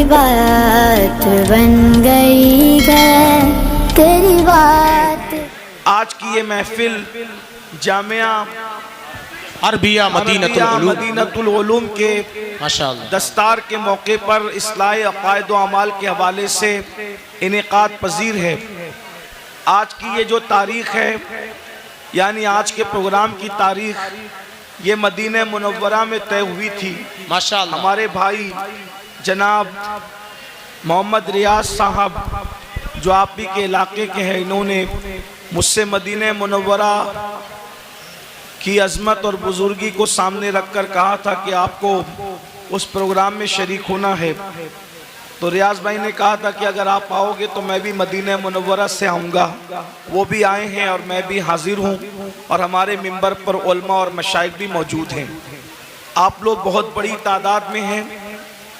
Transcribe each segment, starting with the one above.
بات بن گئی ہے، تیری بات۔ آج کی یہ محفل جامعہ عربیہ مدینۃ العلوم کے ماشاءاللہ دستار کے موقع پر اصلاح عقائد و اعمال کے حوالے سے انعقاد پذیر ہے۔ آج کی یہ جو تاریخ ہے، یعنی آج کے پروگرام کی تاریخ، یہ مدینہ منورہ میں طے ہوئی تھی۔ ماشاءاللہ ہمارے بھائی جناب محمد ریاض صاحب جو آپ ہی کے علاقے کے ہیں، انہوں نے مجھ سے مدینہ منورہ کی عظمت اور بزرگی کو سامنے رکھ کر کہا تھا کہ آپ کو اس پروگرام میں شریک ہونا ہے۔ تو ریاض بھائی نے کہا تھا کہ اگر آپ آؤ گے تو میں بھی مدینہ منورہ سے آؤں گا۔ وہ بھی آئے ہیں اور میں بھی حاضر ہوں، اور ہمارے ممبر پر علماء اور مشائخ بھی موجود ہیں۔ آپ لوگ بہت بڑی تعداد میں ہیں۔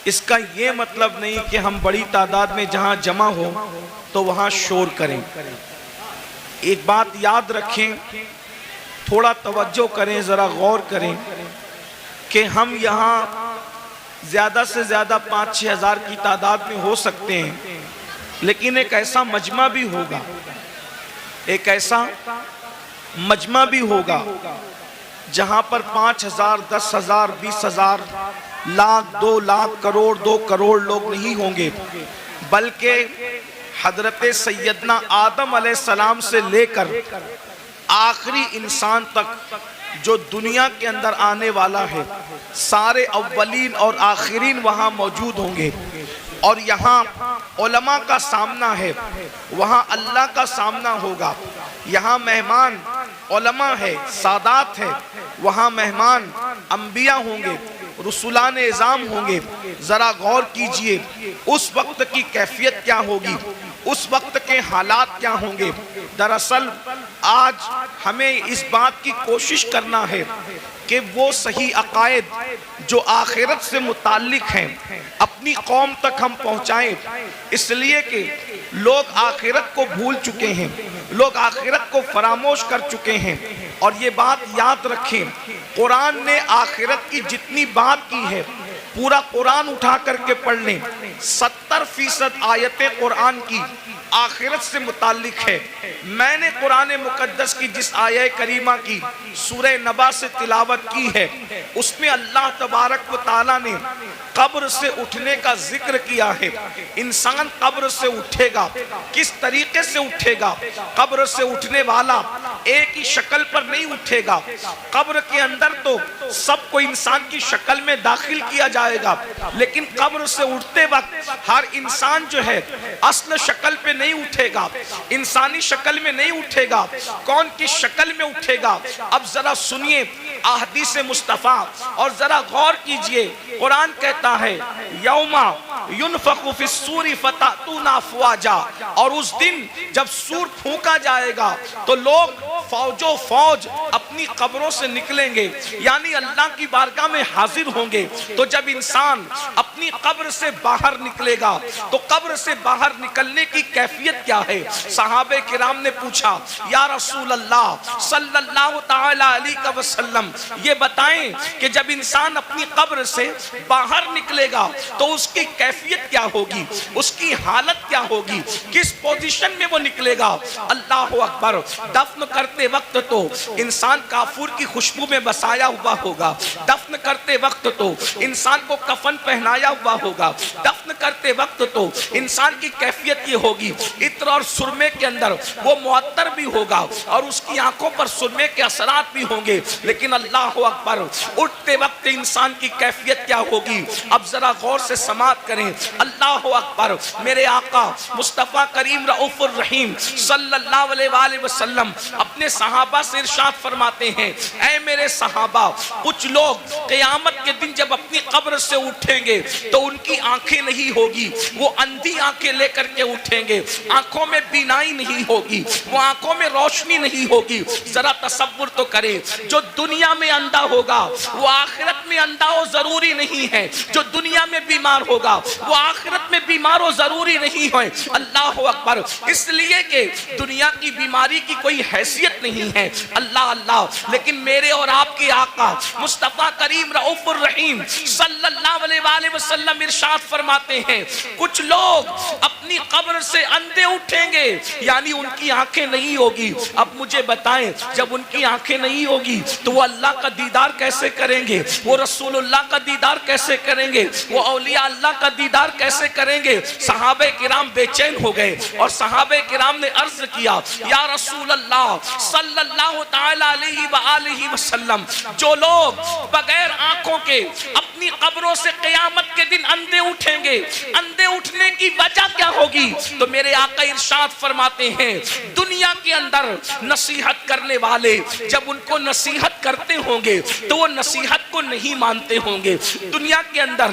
اس کا یہ مطلب نہیں کہ ہم بڑی تعداد میں جہاں جمع ہو تو وہاں شور کریں۔ ایک بات یاد رکھیں، تھوڑا توجہ کریں، ذرا غور کریں کہ ہم یہاں زیادہ سے زیادہ 5-6 ہزار کی تعداد میں ہو سکتے ہیں، لیکن ایک ایسا مجمع بھی ہوگا، ایک ایسا مجمع بھی ہوگا جہاں پر 5,000 10,000 20,000 لاکھ 2 لاکھ کروڑ 2 کروڑ لوگ نہیں ہوں گے، بلکہ حضرت سیدنا آدم علیہ السلام سے لے کر آخری انسان تک جو دنیا کے اندر آنے والا ہے، سارے اولین اور آخرین وہاں موجود ہوں گے۔ اور یہاں علماء کا سامنا ہے، وہاں اللہ کا سامنا ہوگا۔ یہاں مہمان علماء ہے، سادات ہے، وہاں مہمان انبیاء ہوں گے، رسولان اعظام ہوں گے۔ ذرا غور کیجئے اس وقت کی کیفیت کیا ہوگی، اس وقت کے حالات کیا ہوں گے۔ دراصل آج ہمیں اس بات کی کوشش کرنا ہے کہ وہ صحیح عقائد جو آخرت سے متعلق ہیں اپنی قوم تک ہم پہنچائیں، اس لیے کہ لوگ آخرت کو بھول چکے ہیں، لوگ آخرت کو فراموش کر چکے ہیں۔ اور یہ بات یاد رکھیں، قرآن نے آخرت کی جتنی بات کی ہے، پورا قرآن اٹھا کر کے پڑھ لیں، 70% آیتیں قرآن کی آخرت سے متعلق ہے۔ میں نے قرآن مقدس کی جس آیہ کریمہ کی سورہ نبا سے تلاوت کی ہے، اس میں اللہ تبارک و تعالیٰ نے قبر سے اٹھنے کا ذکر کیا ہے۔ انسان قبر سے اٹھے گا، کس طریقے سے اٹھے گا؟ قبر سے اٹھنے والا ایک ہی شکل پر نہیں اٹھے گا۔ قبر کے اندر تو سب کو انسان کی شکل میں داخل کیا جائے گا، لیکن قبر سے اٹھتے وقت ہر انسان جو ہے اصل شکل پہ نہیں اٹھے گا، انسانی شکل میں نہیں اٹھے گا۔ کون کی شکل میں اٹھے گا؟ اب ذرا سنیے احادیث مصطفیٰ اور ذرا غور کیجئے۔ قرآن کہتا ہے یوم ینفخ فی الصور فتأتون افواجا، اور اس دن جب سور پھونکا جائے گا تو لوگ فوجوں فوج اپنی قبروں سے نکلیں گے، یعنی اللہ کی بارگاہ میں حاضر ہوں گے۔ تو جب انسان اپنی قبر سے باہر نکلے گا تو قبر سے باہر نکلنے کی کیفیت کیا ہے؟ صحابہ کرام نے پوچھا یا رسول اللہ صلی اللہ تعالی علیہ وسلم، یہ بتائیں کہ جب انسان اپنی قبر سے باہر نکلے گا تو اس کی کیفیت کیا ہوگی، اس کی حالت کیا ہوگی، کس پوزیشن میں وہ نکلے گا؟ اللہ اکبر۔ دفن کرتے وقت تو انسان کافور کی خوشبو میں بسایا ہوا ہوگا، دفن کرتے وقت تو انسان کو کفن پہنایا ہوا ہوگا، دفن کرتے وقت تو انسان کی کیفیت یہ ہوگی عطر اور سرمے کے اندر وہ معطر بھی ہوگا اور اس کی آنکھوں پر سرمے کے اثرات بھی ہوں گے، لیکن اللہ اکبر اٹھتے وقت انسان کی کیفیت کیا ہوگی؟ اب ذرا غور سے سماعت کریں۔ اللہ اکبر۔ میرے آقا مصطفیٰ کریم رؤوف الرحیم صلی اللہ علیہ وآلہ وسلم اپنے صحابہ سے ارشاد فرماتے ہیں، اے میرے صحابہ، کچھ لوگ قیامت کے دن جب اپنی قبر سے اٹھیں گے تو ان کی آنکھیں نہیں ہوگی، وہ اندھی آنکھیں لے کر کے اٹھیں گے، آنکھوں میں بینائی نہیں ہوگی، وہ آنکھوں میں روشنی نہیں ہوگی۔ ذرا تصور تو کریں، جو دنیا میں اندھا ہوگا وہ آخرت میں اندھا ہو ضروری نہیں ہے، جو دنیا میں بیمار ہوگا وہ آخرت میں بیمار ہو ضروری نہیں نہیں ہے۔ اللہ اکبر، اس لیے کہ دنیا کی بیماری کی کوئی حیثیت نہیں ہے، اللہ اللہ، لیکن میرے اور آپ کے آقا مصطفیٰ کریم رؤوف الرحیم صلی اللہ علیہ وآلہ وسلم ارشاد فرماتے ہیں کچھ لوگ اپنی قبر سے اندھے اٹھیں گے، یعنی ان کی آنکھیں نہیں ہوگی۔ اب مجھے بتائیں جب ان کی آنکھیں نہیں ہوگی تو وہ اللہ کا دیدار کیسے کریں گے؟ وہ رسول اللہ کا دیدار کیسے کریں گے؟ وہ اولیاء اللہ کا دیدار کیسے کریں گے؟ صحابہ کرام بے چین ہو گئے اور صحابہ کرام نے عرض کیا یا رسول اللہ صلی اللہ تعالی علیہ وآلہ وسلم، جو لوگ بغیر آنکھوں کے اپنی قبروں سے قیامت کے دن اندھے اٹھیں گے، اندھے اٹھنے کی وجہ کیا ہوگی؟ تو میرے آقا ارشاد فرماتے ہیں دنیا کے اندر نصیحت کرنے والے جب ان کو نصیحت کرتے ہوں گے تو وہ نصیحت کو نہیں مانتے ہوں گے۔ دنیا کے اندر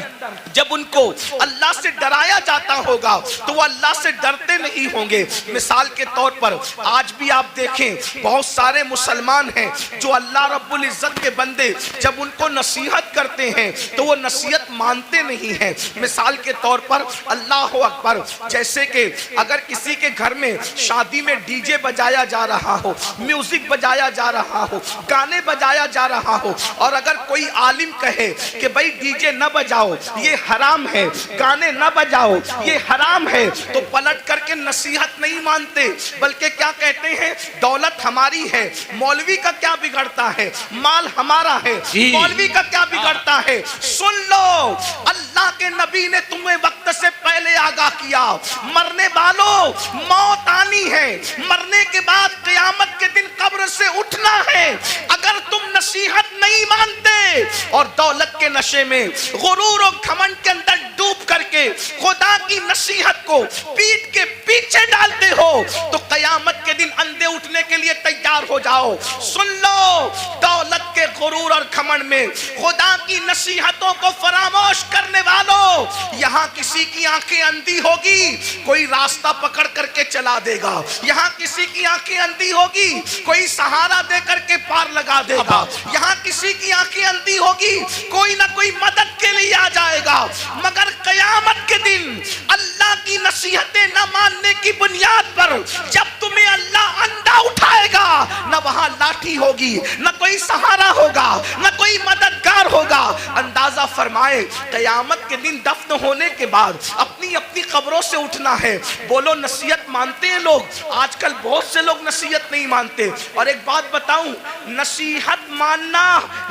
جب ان کو اللہ سے ڈرایا جاتا ہوگا تو وہ اللہ سے ڈرتے نہیں ہوں گے۔ مثال کے طور پر آج بھی آپ دیکھیں بہت سارے مسلمان ہیں جو اللہ رب العزت کے بندے جب ان کو نصیحت کرتے ہیں تو وہ نصیحت مانتے نہیں ہیں۔ مثال کے طور پر اللہ اکبر، جیسے کہ اگر کسی کے گھر میں شادی میں ڈی جے بجایا جا رہا ہو، میوزک بجایا جا رہا ہو، گانے بجایا جا رہا ہو، اور اگر کوئی عالم کہے کہ بھئی ڈی جے نہ بجاؤ یہ حرام ہے، گانے نہ بجاؤ یہ حرام ہے، تو پلٹ کر کے نصیحت نہیں مانتے بلکہ کیا کہتے ہیں دولت ہماری ہے، مولوی کا کیا بگڑتا ہے، مال ہمارا ہے، مولوی کا کیا بگڑتا ہے۔ سن لو اللہ کے نبی نے تمہیں وقت سے پہلے آگاہ کیا، مرنے والوں موت آنی ہے، مرنے کے بعد قیامت کے دن قبر سے اٹھنا ہے۔ اگر تم نصیحت نہیں مانتے اور دولت کے نشے میں غرور و گھمنڈ کے اندر ڈوب کر کے خدا کی نصیحت کو پیٹ کے پیچھے ڈالتے ہو تو قیامت کے دن اندھے اٹھنے کے لیے تیار ہو جاؤ۔ سن لو دولت کے غرور اور گھمنڈ میں خدا کی نصیحتوں کو فراموش کرنے والوں، یہاں کسی کی آنکھیں اندھی ہوگی کوئی راستہ پکڑ کر کے چلا دے گا، یہاں کسی کی آنکھیں اندھی ہوگی کوئی سہارا دے کر کے پار لگا دے گا، یہاں کسی کی آنکھیں اندھی ہوگی کوئی نہ کوئی مدد کے لیے آ جائے گا، مگر قیامت کے دن اللہ کی نصیحتیں نہ ماننے کی بنیاد پر جب تمہیں اللہ اندھا اٹھائے گا نہ وہاں لاٹھی ہوگی، نہ کوئی سہارا ہوگا، نہ کوئی مددگار ہوگا۔ اندازہ فرمائے قیامت کے دن دفن ہونے کے بعد اپنی اپنی قبروں سے اٹھنا ہے۔ بولو نصیحت مانتے ہیں لوگ؟ آج کل بہت سے لوگ نصیحت نہیں مانتے۔ اور ایک بات بتاؤں، نصیحت ماننا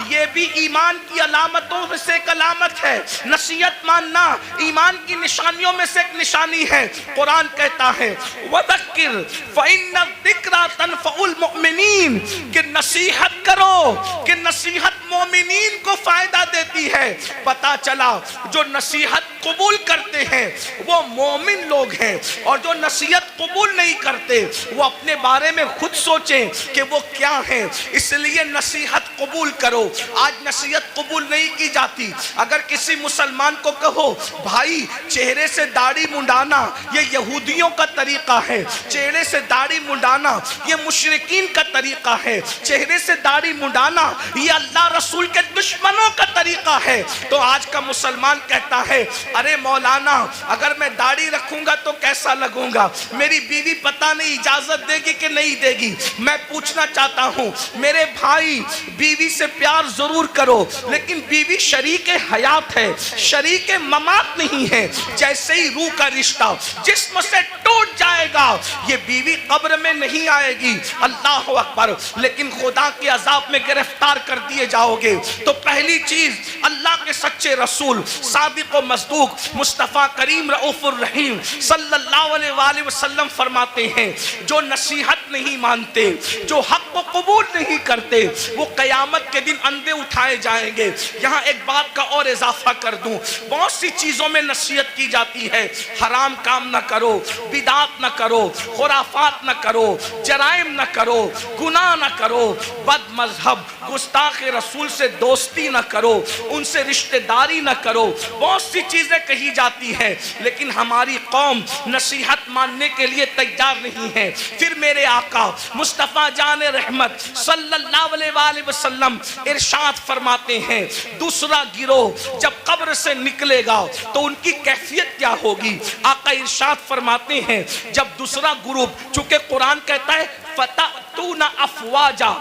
یہ بھی ایمان کی علامتوں میں سے ایک علامت ہے۔ نصیحت ماننا ایمان کی نشانیوں میں سے ایک نشانی ہے۔ قرآن کہتا ہے وَذَكِّرْ فَإِنَّ الذِّكْرَى تَنفَعُ الْمُؤْمِنِينَ، کہ نصیحت کرو کہ نصیحت مومنین کو فائدہ دیتی ہے۔ پتا چلا جو نصیحت قبول کرتے ہیں وہ مومن لوگ ہیں، اور جو نصیحت قبول نہیں کرتے وہ اپنے بارے میں خود سوچیں کہ وہ کیا ہیں۔ اس لیے نصیحت قبول کرو۔ آج نصیحت قبول نہیں کی جاتی۔ اگر کسی مسلمان کو کہو بھائی چہرے سے داڑھی منڈانا یہ یہودیوں کا طریقہ ہے، چہرے سے داڑھی منڈانا یہ مشرکین کا طریقہ ہے، چہرے سے داڑھی منڈانا یہ اللہ رسول کے دشمنوں کا طریقہ ہے، تو آج کا مسلمان کہتا ہے ارے مولانا اگر میں داڑھی رکھوں گا تو کیسا لگوں گا، میری بیوی پتہ نہیں اجازت دے گی کہ نہیں دے گی۔ میں پوچھنا چاہتا ہوں میرے بھائی، بیوی سے پیار ضرور کرو لیکن بیوی شریک حیات ہے، شریک ممات نہیں ہے۔ جیسے ہی روح کا رشتہ جسم سے ٹوٹ جائے گا یہ بیوی قبر میں نہیں آئے گی، اللہ اکبر، لیکن خدا کے عذاب میں گرفتار کر دیے جاؤ گے۔ تو پہلی چیز اللہ کے سچے رسول صادق و مصدوق مصطفیٰ کریم رؤوف الرحیم صلی اللہ علیہ وآلہ وسلم فرماتے ہیں جو نصیحت نہیں مانتے، جو حق کو قبول نہیں کرتے وہ قیامت کے دن اندھے اٹھائے جائیں گے۔ یہاں ایک بات کا اور اضافہ کر دوں، بہت سی چیزوں میں نصیحت کی جاتی ہے، حرام کام نہ کرو، بدعات نہ کرو، خرافات نہ کرو، جرائم نہ کرو، گناہ نہ کرو، بد مذہب گستاخ رسول سے دوستی نہ کرو، ان سے رشتہ داری نہ کرو، بہت سی چیزیں کہی جاتی ہیں لیکن ہماری قوم نصیحت ماننے کے لیے تیار نہیں ہے۔ پھر میرے آقا مصطفیٰ جان رحمت صلی اللہ علیہ وآلہ وسلم ارشاد فرماتے ہیں دوسرا گروہ جب قبر سے نکلے گا تو ان کی کیفیت کیا ہوگی؟ آقا ارشاد فرماتے ہیں جب دوسرا گروپ، چونکہ قرآن کہتا ہے فَتَأْتُونَ أَفْوَاجًا،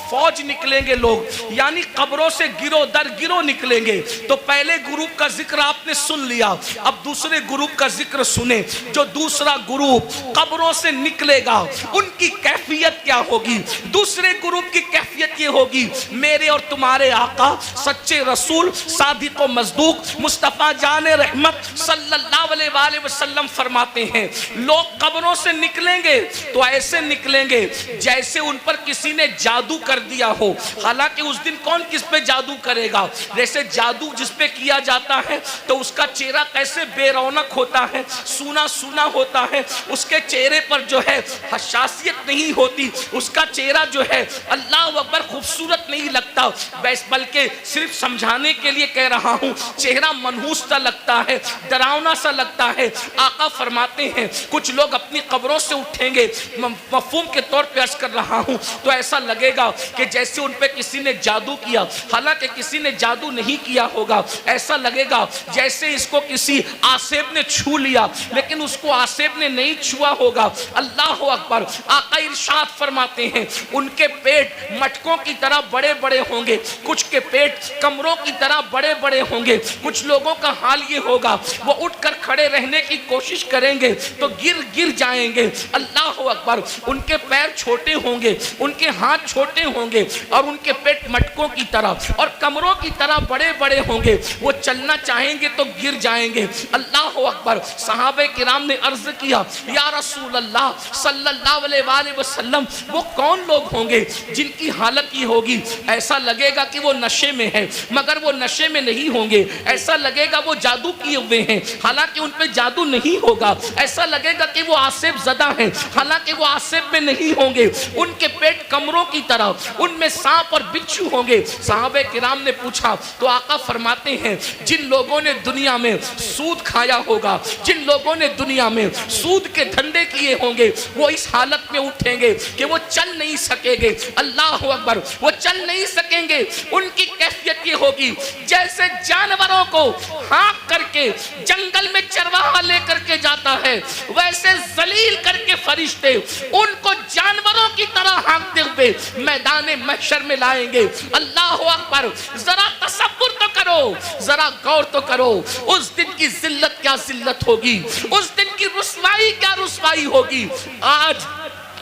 فوج نکلیں گے لوگ، یعنی قبروں سے گروہ در گروہ نکلیں گے. تو پہلے گروپ کا ذکر آپ نے سن لیا، اب دوسرے گروپ کا ذکر سنیں. جو دوسرا گروپ قبروں سے نکلے گا ان کی کیفیت کیا ہوگی؟ دوسرے گروپ کی کیفیت یہ ہوگی، میرے اور تمہارے آقا سچے رسول صادق و مصدوق مصطفیٰ جان رحمت صلی اللہ علیہ وآلہ وسلم فرماتے ہیں لوگ قبروں سے نکلیں گے تو ایسے نکلیں گے جیسے ان پر کسی نے جادو کر دیا ہو. حالانکہ اس دن کون کس پہ جادو کرے گا؟ جیسے جادو جس پہ کیا جاتا ہے تو اس کا چہرہ کیسے بے رونق ہوتا ہے، سونا سونا ہوتا ہے، اس کے چہرے پر جو ہے حساسیت نہیں ہوتی، اس کا چہرہ جو ہے اللہ اکبر خوبصورت نہیں لگتا، بلکہ صرف سمجھانے کے لیے کہہ رہا ہوں چہرہ منحوس سا لگتا ہے، ڈراؤنا سا لگتا ہے. آقا فرماتے ہیں کچھ لوگ اپنی قبروں سے اٹھیں گے، مفہوم کے طور پہ عرض کر رہا ہوں، تو ایسا لگے گا کہ جیسے ان پہ کسی نے جادو کیا، حالانکہ کسی نے جادو نہیں کیا ہوگا. ایسا لگے گا جیسے اس کو کسی آسیب نے چھو لیا، لیکن اس کو آسیب نے نہیں چھوا ہوگا. اللہ اکبر. آقا ارشاد فرماتے ہیں ان کے پیٹ مٹکوں کی طرح بڑے بڑے ہوں گے، کچھ کے پیٹ کمروں کی طرح بڑے بڑے ہوں گے. کچھ لوگوں کا حال یہ ہوگا وہ اٹھ کر کھڑے رہنے کی کوشش کریں گے تو گر جائیں گے. اللہ اکبر. ان کے پیر چھوٹے ہوں گے، ان کے ہاتھ چھوٹے ہوں گے، اور ان کے پیٹ مٹکوں کی طرح اور کمروں کی طرح بڑے بڑے ہوں گے. وہ چلنا چاہیں گے تو گر جائیں گے. اللہ اکبر. صحابہ کرام نے عرض کیا یا رسول اللہ صلی اللہ علیہ وآلہ وسلم وہ کون لوگ ہوں گے جن کی حالت یہ ہوگی؟ ایسا لگے گا کہ وہ نشے میں ہے مگر وہ نشے میں نہیں ہوں گے. ایسا لگے گا وہ جادو کیے ہوئے ہیں حالانکہ ان پہ جادو نہیں ہوگا. ایسا لگے گا کہ وہ آسیب زدہ ہیں حالانکہ وہ آسیب میں نہیں ہوں گے. ان کے پیٹ کمروں کی طرح، ان میں سانپ اور بچھو ہوں گے. صحابہ کرام نے پوچھا تو آقا فرماتے ہیں جن لوگوں نے دنیا میں سود کھایا ہوگا، جن لوگوں نے دنیا میں سود کے دھندے کیے ہوں گے، وہ اس حالت میں اٹھیں گے کہ وہ چل نہیں سکیں گے. اللہ اکبر. وہ چل نہیں سکیں گے. ان کی کیفیت یہ ہوگی جیسے جانوروں کو ہانک کر کے جنگل میں چرواہا لے کر کے جاتا ہے، ویسے ذلیل کر کے فرشتے ان کو جانوروں کی طرح ہانکتے ہوئے میدان محشر میں لائیں گے. اللہ اکبر. ذرا تصور تو کرو، ذرا غور تو کرو، اس دن کی ذلت کیا ذلت ہوگی، اس دن کی رسوائی کیا رسوائی ہوگی. آج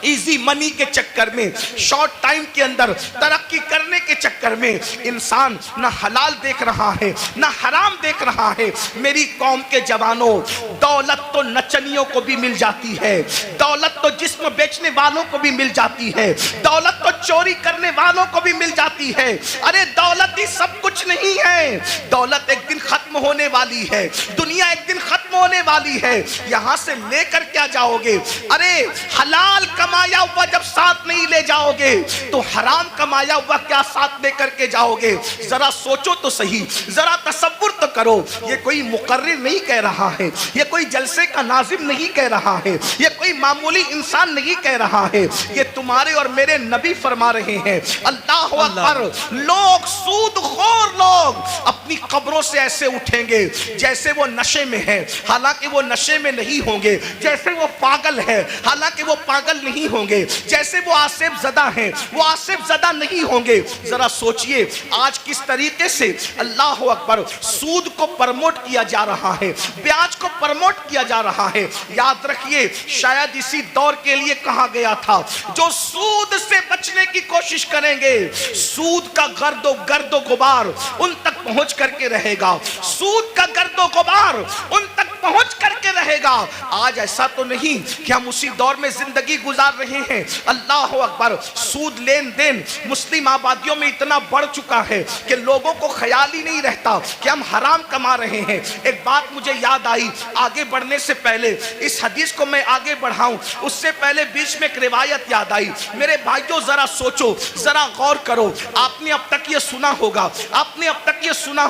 ایزی منی کے چکر میں، شارٹ ٹائم کے اندر ترقی کرنے کے چکر میں انسان نہ حلال دیکھ رہا ہے نہ حرام دیکھ رہا ہے. میری قوم کے جوانوں، دولت تو نچنیوں کو بھی مل جاتی ہے، دولت تو جسم بیچنے والوں کو بھی مل جاتی ہے، دولت تو چوری کرنے والوں کو بھی مل جاتی ہے. ارے دولت ہی سب کچھ نہیں ہے. دولت ایک دن ختم ہونے والی ہے، دنیا ایک دن ختم ہونے والی ہے. یہاں سے لے کر کیا جاؤ گے؟ ارے حلال کمایا ہوا جب ساتھ نہیں لے جاؤ گے تو حرام کمایا ہوا کیا ساتھ لے کر کے جاؤ گے؟ ذرا سوچو تو صحیح، ذرا تصور تو کرو. یہ کوئی مقرر نہیں کہہ رہا ہے، یہ کوئی جلسے کا ناظم نہیں کہہ رہا ہے، یہ کوئی معمولی انسان نہیں کہہ رہا ہے، یہ تمہارے اور میرے نبی فرما رہے ہیں. اللہ اکبر. لوگ، سود خور لوگ اپنی قبروں سے ایسے اٹھیں گے جیسے وہ نشے میں ہے حالانکہ وہ نشے میں نہیں ہوں گے، جیسے وہ پاگل ہے حالانکہ وہ پاگل نہیں ہوں گے، جیسے وہ آسیب زدہ ہیں وہ آسیب زدہ نہیں ہوں گے. ذرا سوچئے آج کس طریقے سے اللہ اکبر سود کو پرموٹ کیا جا رہا ہے، بیاج کو پرموٹ کیا جا رہا ہے. یاد رکھیے شاید اسی دور کے لیے کہا گیا تھا جو سود سے بچنے کی کوشش کریں گے سود کا گرد و غبار ان تک پہنچ کر کے رہے گا، سود کا گرد و غبار ان تک پہنچ کر کے رہے گا. آج ایسا تو نہیں کہ ہم اسی دور میں زندگی گزار رہے ہیں. اللہ اکبر. سود لین دین مسلم آبادیوں میں اتنا بڑھ چکا ہے کہ لوگوں کو خیال ہی نہیں رہتا کہ ہم حرام کما رہے ہیں. ایک بات مجھے یاد آئی آگے بڑھنے سے پہلے، اس حدیث کو میں آگے بڑھاؤں اس سے پہلے بیچ میں ایک روایت یاد آئی. میرے بھائیوں ذرا سوچو، ذرا غور کرو. آپ نے اب تک یہ سنا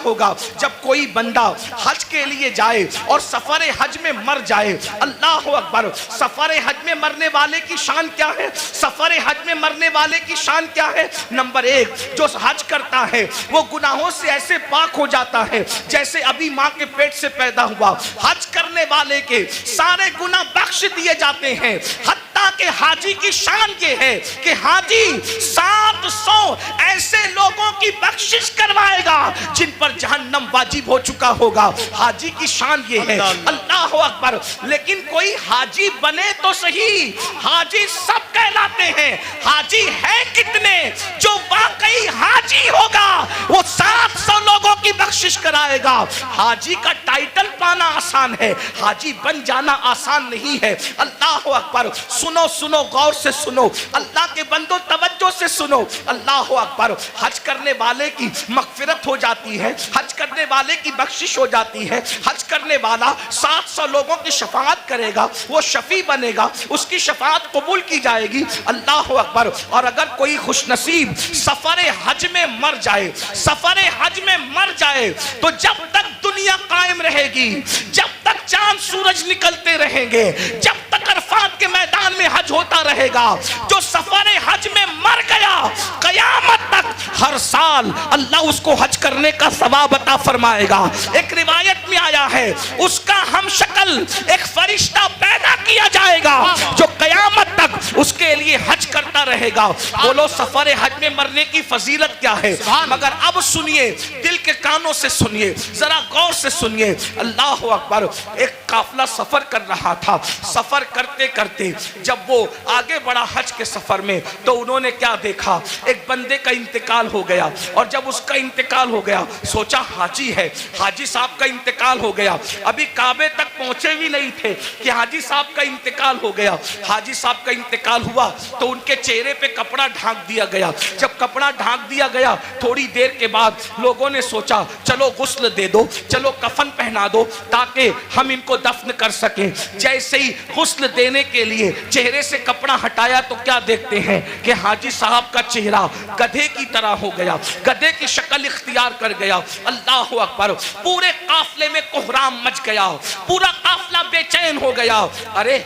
ہوگا، جب کوئی بندہ حج کے لیے جائے اور سفر حج میں مر جائے. اللہ اکبر. سفر حج میں مرنے والے کی شان کیا ہے؟ سفر حج میں مرنے والے کی شان کیا ہے؟ نمبر ایک، جو حج کرتا ہے وہ گناہوں سے ایسے پاک ہو جاتا ہے جیسے ابھی ماں کے پیٹ سے پیدا ہوا. حج کرنے والے کے سارے گناہ بخش دیے جاتے ہیں. حتیٰ کہ حاجی کی شان یہ ہے کہ حاجی 700 ایسے لوگوں کی بخشش کروائے گا جن پر جہنم واجب ہو چکا ہوگا. حاجی کی شان یہ ہے. اللہ اکبر. لیکن کوئی حاجی بنے تو صحیح، حاجی سب کہلاتے ہیں. حاجی ہے کتنے؟ جو واقعی حاجی ہوگا وہ 700 لوگوں کی بخشش کرائے گا. حاجی کا ٹائٹل پانا آسان ہے، حاجی بن جانا آسان نہیں ہے. اللہ اکبر. سنو سنو، غور سے سنو، اللہ کے بندو توجہ سے سنو. اللہ اکبر. حج کرنے والے کی مغفرت ہو جاتی ہے، حج کرنے والے کی بخشش ہو جاتی ہے. حج کرنے والا 700 لوگوں کی شفاعت کرے گا، وہ شفیع بنے گا، اس کی شفاعت قبول کی جائے گی. اللہ اکبر. اور اگر کوئی خوش نصیب سفر حج میں مر جائے، سفر حج میں مر جائے، تو جب تک دنیا قائم رہے گی، جب تک چاند سورج نکلتے رہیں گے، جب تک عرفات کے میدان میں حج ہوتا رہے گا، جو سفر حج میں مر گیا قیامت تک ہر سال اللہ اس کو حج کرنے کا ثواب عطا فرمائے گا. ایک روایت میں آیا ہے اس کا ہم شکل ایک فرشتہ پیدا کیا جائے گا جو قیامت تک اس کے لیے حج کرتا رہے گا. بولو سفر حج میں مرنے کی فضیلت کیا ہے؟ مگر اب سنیے، دل کے کانوں سے سنیے، ذرا غور سے سنیے. اللہ اکبر. ایک قافلہ سفر کر رہا تھا. سفر کرتے کرتے جب وہ آگے بڑھا حج کے سفر میں تو انہوں نے کیا دیکھا؟ ایک بندے کا انتقال ہو گیا. اور جب اس کا انتقال ہو گیا سوچا حاجی ہے، حاجی صاحب کا انتقال ہو گیا. ابھی کعبے تک پہنچے بھی نہیں تھے کہ حاجی صاحب کا انتقال ہو گیا. حاجی صاحب کا انتقال ہوا تو ان کے چہرے پہ کپڑا ڈھانک دیا گیا. جب کپڑا ڈھانک دیا گیا تھوڑی دیر کے بعد لوگوں نے سوچا چلو غسل دے دو، چلو کفن پہنا دو تاکہ ہم ان کو دفن کر سکیں. جیسے ہی غسل دینے کے لیے چہرے سے کپڑا ہٹایا تو کیا دیکھتے ہیں کہ حاجی صاحب کا چہرہ گدھے کی طرح ہو گیا، گدھے کی شکل اختیار کر گیا. اللہ اکبر. پورے قافلے میں کوہرام مچ گیا، پورا قافلہ بے چین ہو گیا. ارے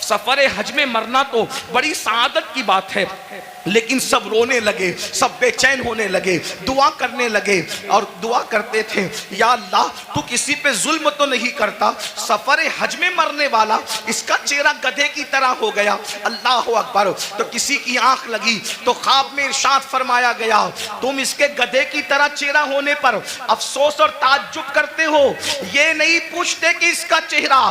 سفر حج میں مرنا تو بڑی سعادت کی بات ہے، لیکن سب رونے لگے، سب بے چین ہونے لگے، دعا کرنے لگے اور دعا کرتے تھے یا اللہ تو کسی پہ ظلم تو نہیں کرتا. سفر حج میں مرنے والا اس کا چہرہ گدھے کی طرح ہو گیا. اللہ اکبر. تو کسی کی آنکھ لگی تو خواب میں ارشاد فرمایا گیا تم اس کے گدھے کی طرح چہرہ ہونے پر افسوس اور تعجب کرتے ہو، یہ نہیں پوچھتے کہ اس کا چہرہ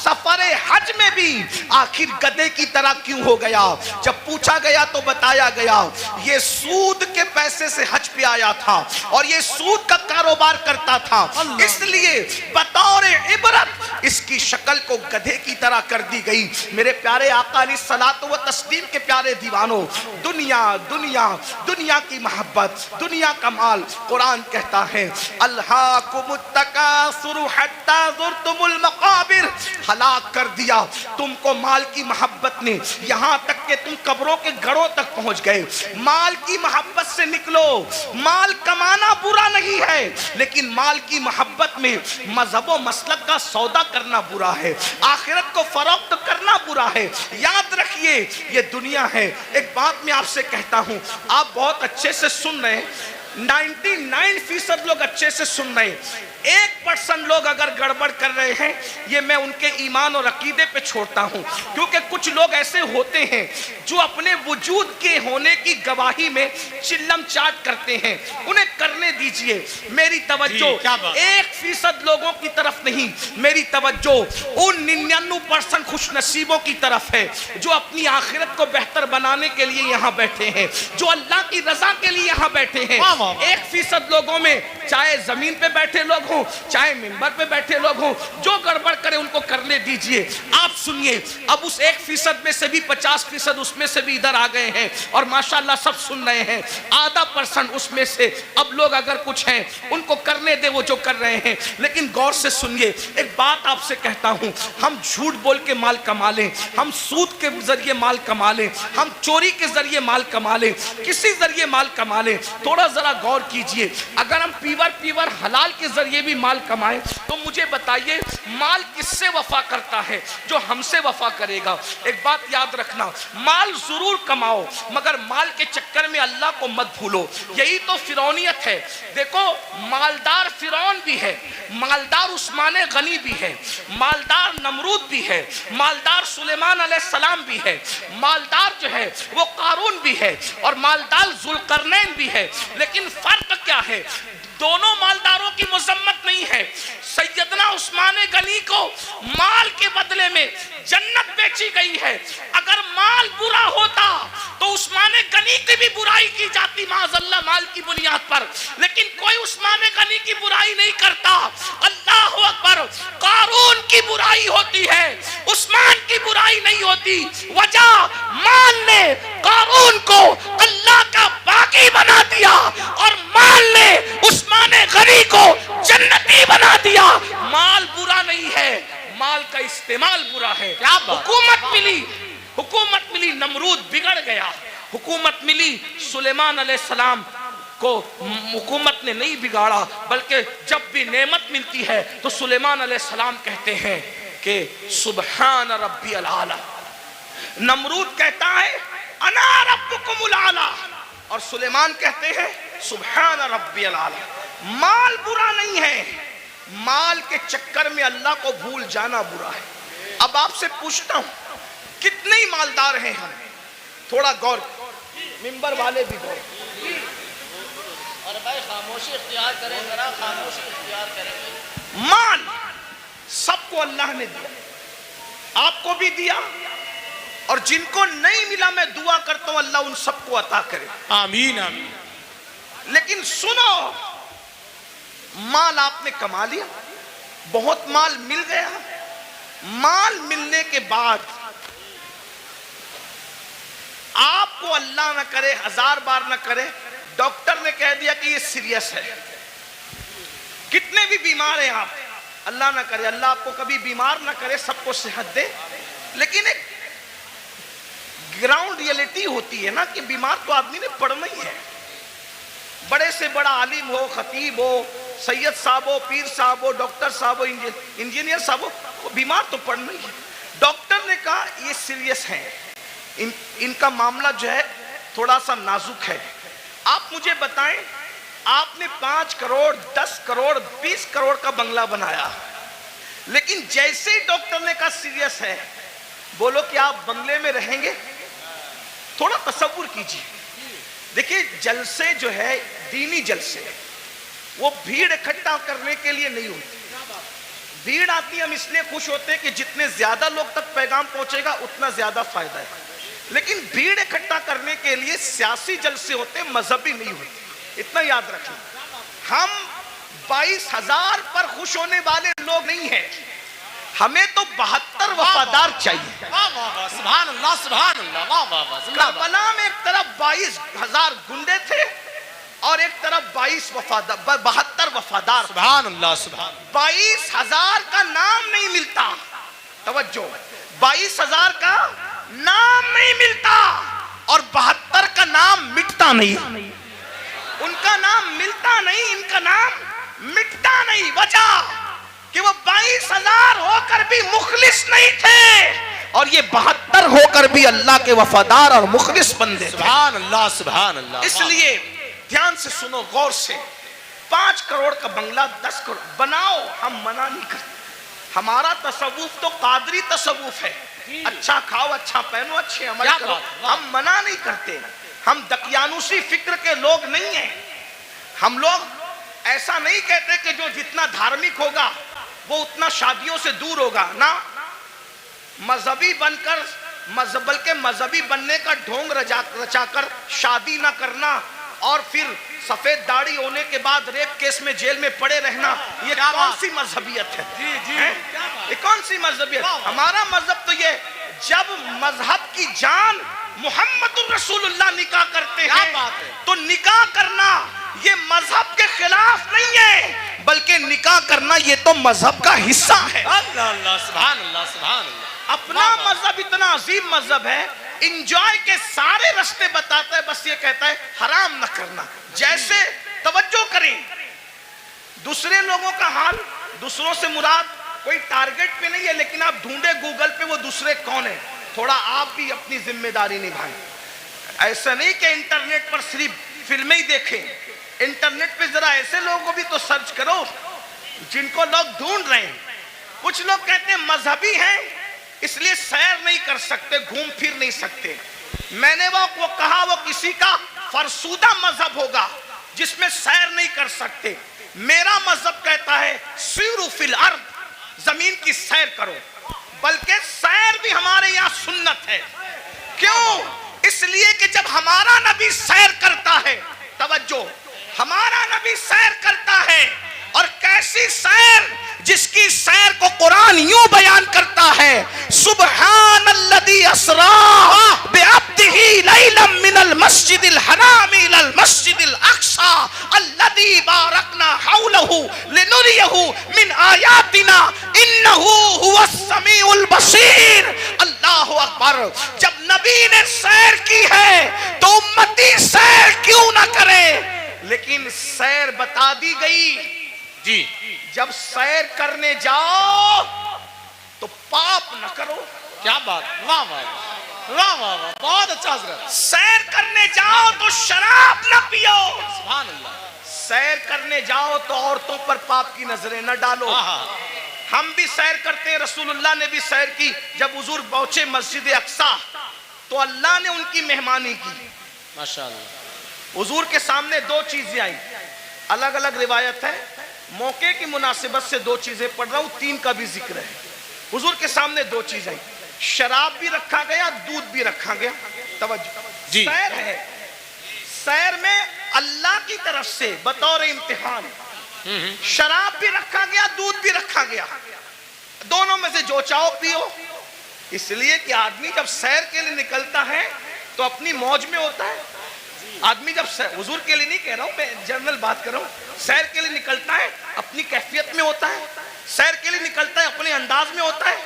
سفر حج میں بھی آخر گدھے کی طرح کیوں ہو گیا. جب پوچھا گیا تو بتایا گیا یہ سود کے پیسے سے حج پہ آیا تھا اور یہ سود کا کاروبار کرتا تھا، اس لیے بطور عبرت اس کی شکل کو گدھے کی طرح کر دی گئی. میرے پیارے آقا علیہ الصلوۃ والتسلیم کے پیارے دیوانوں، دنیا دنیا دنیا کی محبت، دنیا کا مال، قرآن کہتا ہے الہاکم التکاثر حتی زرتم المقابر. ہلاک کر دیا تم کو مال کی محبت نے، یہاں تک کہ تم قبروں کے گڑھوں تک پہنچ گئے. مال کی محبت سے نکلو. مال کمانا برا نہیں ہے، لیکن مال کی محبت میں مذہب و مسلک کا سودا کرنا برا ہے، آخرت کو فروخت کرنا برا ہے. یاد رکھیے یہ دنیا ہے. ایک بات میں آپ سے کہتا ہوں، آپ بہت اچھے سے سن رہے ہیں، 99% لوگ اچھے سے سن رہے ہیں. 1% لوگ اگر گڑبڑ کر رہے ہیں یہ میں ان کے ایمان اور عقیدے پہ چھوڑتا ہوں، کیونکہ کچھ لوگ ایسے ہوتے ہیں جو اپنے وجود کے ہونے کی گواہی میں چلم چاٹ کرتے ہیں. انہیں کرنے دیجئے. میری توجہ 1% لوگوں کی طرف نہیں، میری توجہ ان 99% خوش نصیبوں کی طرف ہے جو اپنی آخرت کو بہتر بنانے کے لیے یہاں بیٹھے ہیں، جو اللہ کی رضا کے لیے یہاں بیٹھے ہیں. 1% لوگوں میں چاہے زمین پہ بیٹھے لوگ ہوں چاہے منبر پہ بیٹھے لوگ ہوں، جو گڑبڑ کرے ان کو کرنے دیجئے. آپ سنیے، اب اس 1% میں سے بھی 50% اس میں سے بھی ادھر آ گئے ہیں اور ماشاءاللہ سب سن رہے ہیں. آدھا % اس میں سے اب لوگ اگر کچھ ہیں ان کو کرنے دے وہ جو کر رہے ہیں. لیکن غور سے سنیے، ایک بات آپ سے کہتا ہوں، ہم جھوٹ بول کے مال کما لیں، ہم سود کے ذریعے مال کما لیں، ہم چوری کے ذریعے مال کما لیں، کسی ذریعے مال کما لیں، تھوڑا ذرا غور کیجئے. اگر ہم پیور حلال کے ذریعے بھی مال کمائیں تو مجھے بتائیے مال کس سے وفا کرتا ہے جو ہم سے وفا کرے گا. ایک بات یاد رکھنا, مال ضرور کماؤ مگر مال کے چکر میں اللہ کو مت بھولو. یہی تو فرعونیت ہے. دیکھو مالدار فرعون بھی ہے, مالدار عثمان غنی بھی ہے, مالدار نمرود بھی ہے, مالدار سلیمان علیہ السلام بھی ہے, مالدار جو ہے وہ قارون بھی ہے, اور مالدار ذوالقرنین بھی ہے. لیکن فرق کیا ہے؟ دونوں مالداروں کی مذمت نہیں ہے. سیدنا عثمان غنی کو مال کے بدلے میں جنت بیچی گئی ہے. اگر مال برا ہوتا تو عثمان غنی کی بھی برائی کی جاتی معاذ اللہ مال کی بنیاد پر, لیکن کوئی عثمان غنی کی برائی نہیں کرتا. اللہ اکبر. قارون کی برائی ہوتی ہے, عثمان کی برائی نہیں ہوتی. وجہ مال نے قارون کو اللہ کا باغی بنا دیا اور مال نے عثمان غنی کو جنتی بنا دیا. مال برا نہیں ہے, مال کا استعمال برا ہے. حکومت ملی نمرود بگڑ گیا, حکومت ملی سلیمان علیہ السلام کو حکومت نے نہیں بگاڑا, بلکہ جب بھی نعمت ملتی ہے تو سلیمان علیہ السلام کہتے ہیں کہ سبحان ربی العالی. نمرود کہتا ہے انا ربکم العالی, اور سلیمان کہتے ہیں سبحان ربی العالی. مال برا نہیں ہے, مال کے چکر میں اللہ کو بھول جانا برا ہے. اب آپ سے پوچھتا ہوں کتنے ہی مالدار ہیں ہم؟ تھوڑا غور, ممبر والے بھی غور. اور بھائی خاموشی اختیار کریں, ذرا خاموشی اختیار کریں. مال سب کو اللہ نے دیا, آپ کو بھی دیا, اور جن کو نہیں ملا میں دعا کرتا ہوں اللہ ان سب کو عطا کرے. آمین آمین. لیکن سنو, مال آپ نے کما لیا, بہت مال مل گیا. مال ملنے کے بعد آپ کو اللہ نہ کرے, ہزار بار نہ کرے, ڈاکٹر نے کہہ دیا کہ یہ سیریس ہے. کتنے بھی بیمار ہیں آپ, اللہ نہ کرے, اللہ آپ کو کبھی بیمار نہ کرے, سب کو صحت دے. لیکن ایک گراؤنڈ ریئلٹی ہوتی ہے نا کہ بیمار تو آدمی نے پڑنا ہی ہے. بڑے سے بڑا عالم ہو, خطیب ہو, سید صاحب ہو, پیر صاحب ہو, ڈاکٹر صاحب ہو, انجینئر صاحب ہو, بیمار تو پڑنا ہی ہے. ڈاکٹر نے کہا یہ سیریس ہیں, ان کا معاملہ جو ہے تھوڑا سا نازک ہے. آپ مجھے بتائیں, آپ نے 5 کروڑ 10 کروڑ 20 کروڑ کا بنگلہ بنایا, لیکن جیسے ہی ڈاکٹر نے کہا سیریس ہے, بولو کہ آپ بنگلے میں رہیں گے؟ تھوڑا تصور کیجیے. دیکھیں جلسے جو ہے دینی جلسے, وہ بھیڑ اکٹھا کرنے کے لیے نہیں ہوتی. بھیڑ آتی ہم اس لیے خوش ہوتے ہیں کہ جتنے زیادہ لوگ تک پیغام پہنچے گا اتنا زیادہ فائدہ ہے. لیکن بھیڑ اکٹھا کرنے کے لیے سیاسی جلسے ہوتے ہیں, مذہبی نہیں ہوتے. اتنا یاد رکھیں. ہم 22,000 پر خوش ہونے والے لوگ نہیں ہیں, ہمیں تو 72 وفادار چاہیے. سبحان اللہ سبحان اللہ. واہ واہ واہ. کربلا میں ایک طرف 22,000 گنڈے تھے اور ایک طرف 72 وفادار. سبحان اللہ سبحان. 22,000 کا نام نہیں ملتا, توجہ, 22,000 کا نام نہیں ملتا اور 72 کا نام مٹتا نہیں. ان کا نام ملتا نہیں, ان کا نام مٹتا نہیں. وجہ کہ وہ 22,000 ہو کر بھی مخلص نہیں تھے, اور یہ 72 ہو کر بھی اللہ کے وفادار اور مخلص بندے. سبحان اللہ سبحان اللہ. اس لیے دھیان سے سنو, غور سے. 5 کروڑ کا بنگلہ 10 کروڑ بناؤ, ہم منع نہیں کرتے. ہمارا تصوف تو قادری تصوف ہے, اچھا کھاؤ, اچھا پہنو, اچھے عمل کرو, ہم منع نہیں کرتے. ہم دقیانوسی فکر کے لوگ نہیں ہیں. ہم لوگ ایسا نہیں کہتے کہ جو جتنا دھارمک ہوگا وہ اتنا شادیوں سے دور ہوگا. نہ, مذہبی بن کر بلکہ مذہبی بننے کا ڈھونگ رچا کر شادی نہ کرنا اور پھر سفید داڑھی ہونے کے بعد ریپ کیس میں جیل میں پڑے رہنا, یہ کون سی مذہبیت ہے؟ یہ کون سی مذہبیت؟ ہمارا مذہب تو یہ, جب مذہب کی جان محمد الرسول اللہ نکاح کرتے ہیں تو نکاح کرنا یہ مذہب کے خلاف نہیں ہے, بلکہ نکاح کرنا یہ تو مذہب کا حصہ ہے. اللہ اللہ سبحان اللہ سبحان اللہ. اپنا مذہب اتنا عظیم مذہب ہے, انجوائے کے سارے رستے بتاتا ہے, بس یہ کہتا ہے حرام نہ کرنا. جیسے توجہ کریں, دوسرے لوگوں کا حال, دوسروں سے مراد کوئی ٹارگٹ پہ نہیں ہے، لیکن آپ ڈھونڈے گوگل پہ وہ دوسرے کون ہیں، تھوڑا آپ بھی اپنی ذمہ داری نبھائیں. ایسا نہیں کہ انٹرنیٹ پر صرف فلمیں ہی دیکھیں، انٹرنیٹ پہ ذرا ایسے لوگوں کو بھی تو سرچ کرو جن کو لوگ ڈھونڈ رہے ہیں. کچھ لوگ کہتے ہیں مذہبی ہیں اس لیے سیر نہیں کر سکتے، گھوم پھر نہیں سکتے. میں نے وہ کہا وہ کسی کا فرسودہ مذہب ہوگا جس میں سیر نہیں کر سکتے. میرا مذہب کہتا ہے سیروا فی الارض، زمین کی سیر کرو. بلکہ سیر بھی ہمارے یہاں سنت ہے. کیوں؟ اس لیے کہ جب ہمارا نبی سیر کرتا ہے، توجہ، ہمارا نبی سیر کرتا ہے، اور کیسی سیر، جس کی سیر کو قرآن یوں بیان کرتا ہے، سبحان الذی اسریٰ بعبدہ لیلا من المسجد الحرام الی المسجد الاقصی الذی بارکنا حولہ لنریہ من آیاتنا انہ هو السمیع البصیر. اللہ اکبر. جب نبی نے سیر کی ہے تو امتی سیر کیوں نہ کرے؟ لیکن سیر بتا دی گئی. جی جب سیر کرنے جاؤ تو پاپ نہ کرو. کیا بات، واہ واہ واہ واہ واہ، بہت اچھا حضرت. سیر کرنے جاؤ تو شراب نہ پیو. سبحان اللہ. سیر کرنے جاؤ تو عورتوں پر پاپ کی نظریں نہ ڈالو. ہم بھی سیر کرتے ہیں، رسول اللہ نے بھی سیر کی. جب حضور پہنچے مسجد اقصی تو اللہ نے ان کی مہمانی کی. ماشاءاللہ. حضور کے سامنے دو چیزیں آئیں، الگ الگ روایت ہے، موقع کی مناسبت سے دو چیزیں پڑھ رہا ہوں، تین کا بھی ذکر ہے. حضور کے سامنے دو چیزیں آئیں، شراب بھی رکھا گیا، دودھ بھی رکھا گیا. توجہ، جی. سیر ہے، سیر میں اللہ کی طرف سے بطور امتحان شراب بھی رکھا گیا، دودھ بھی رکھا گیا. دونوں میں سے جو چاہو پیو. اس لیے کہ آدمی جب سیر کے لیے نکلتا ہے تو اپنی موج میں ہوتا ہے. آدمی جب حضور کے لیے نہیں کہہ رہا ہوں، میں جنرل بات کر رہا ہوں، سیر کے لیے نکلتا ہے اپنی کیفیت میں ہوتا ہے، سیر کے لیے نکلتا ہے اپنے انداز میں ہوتا ہے.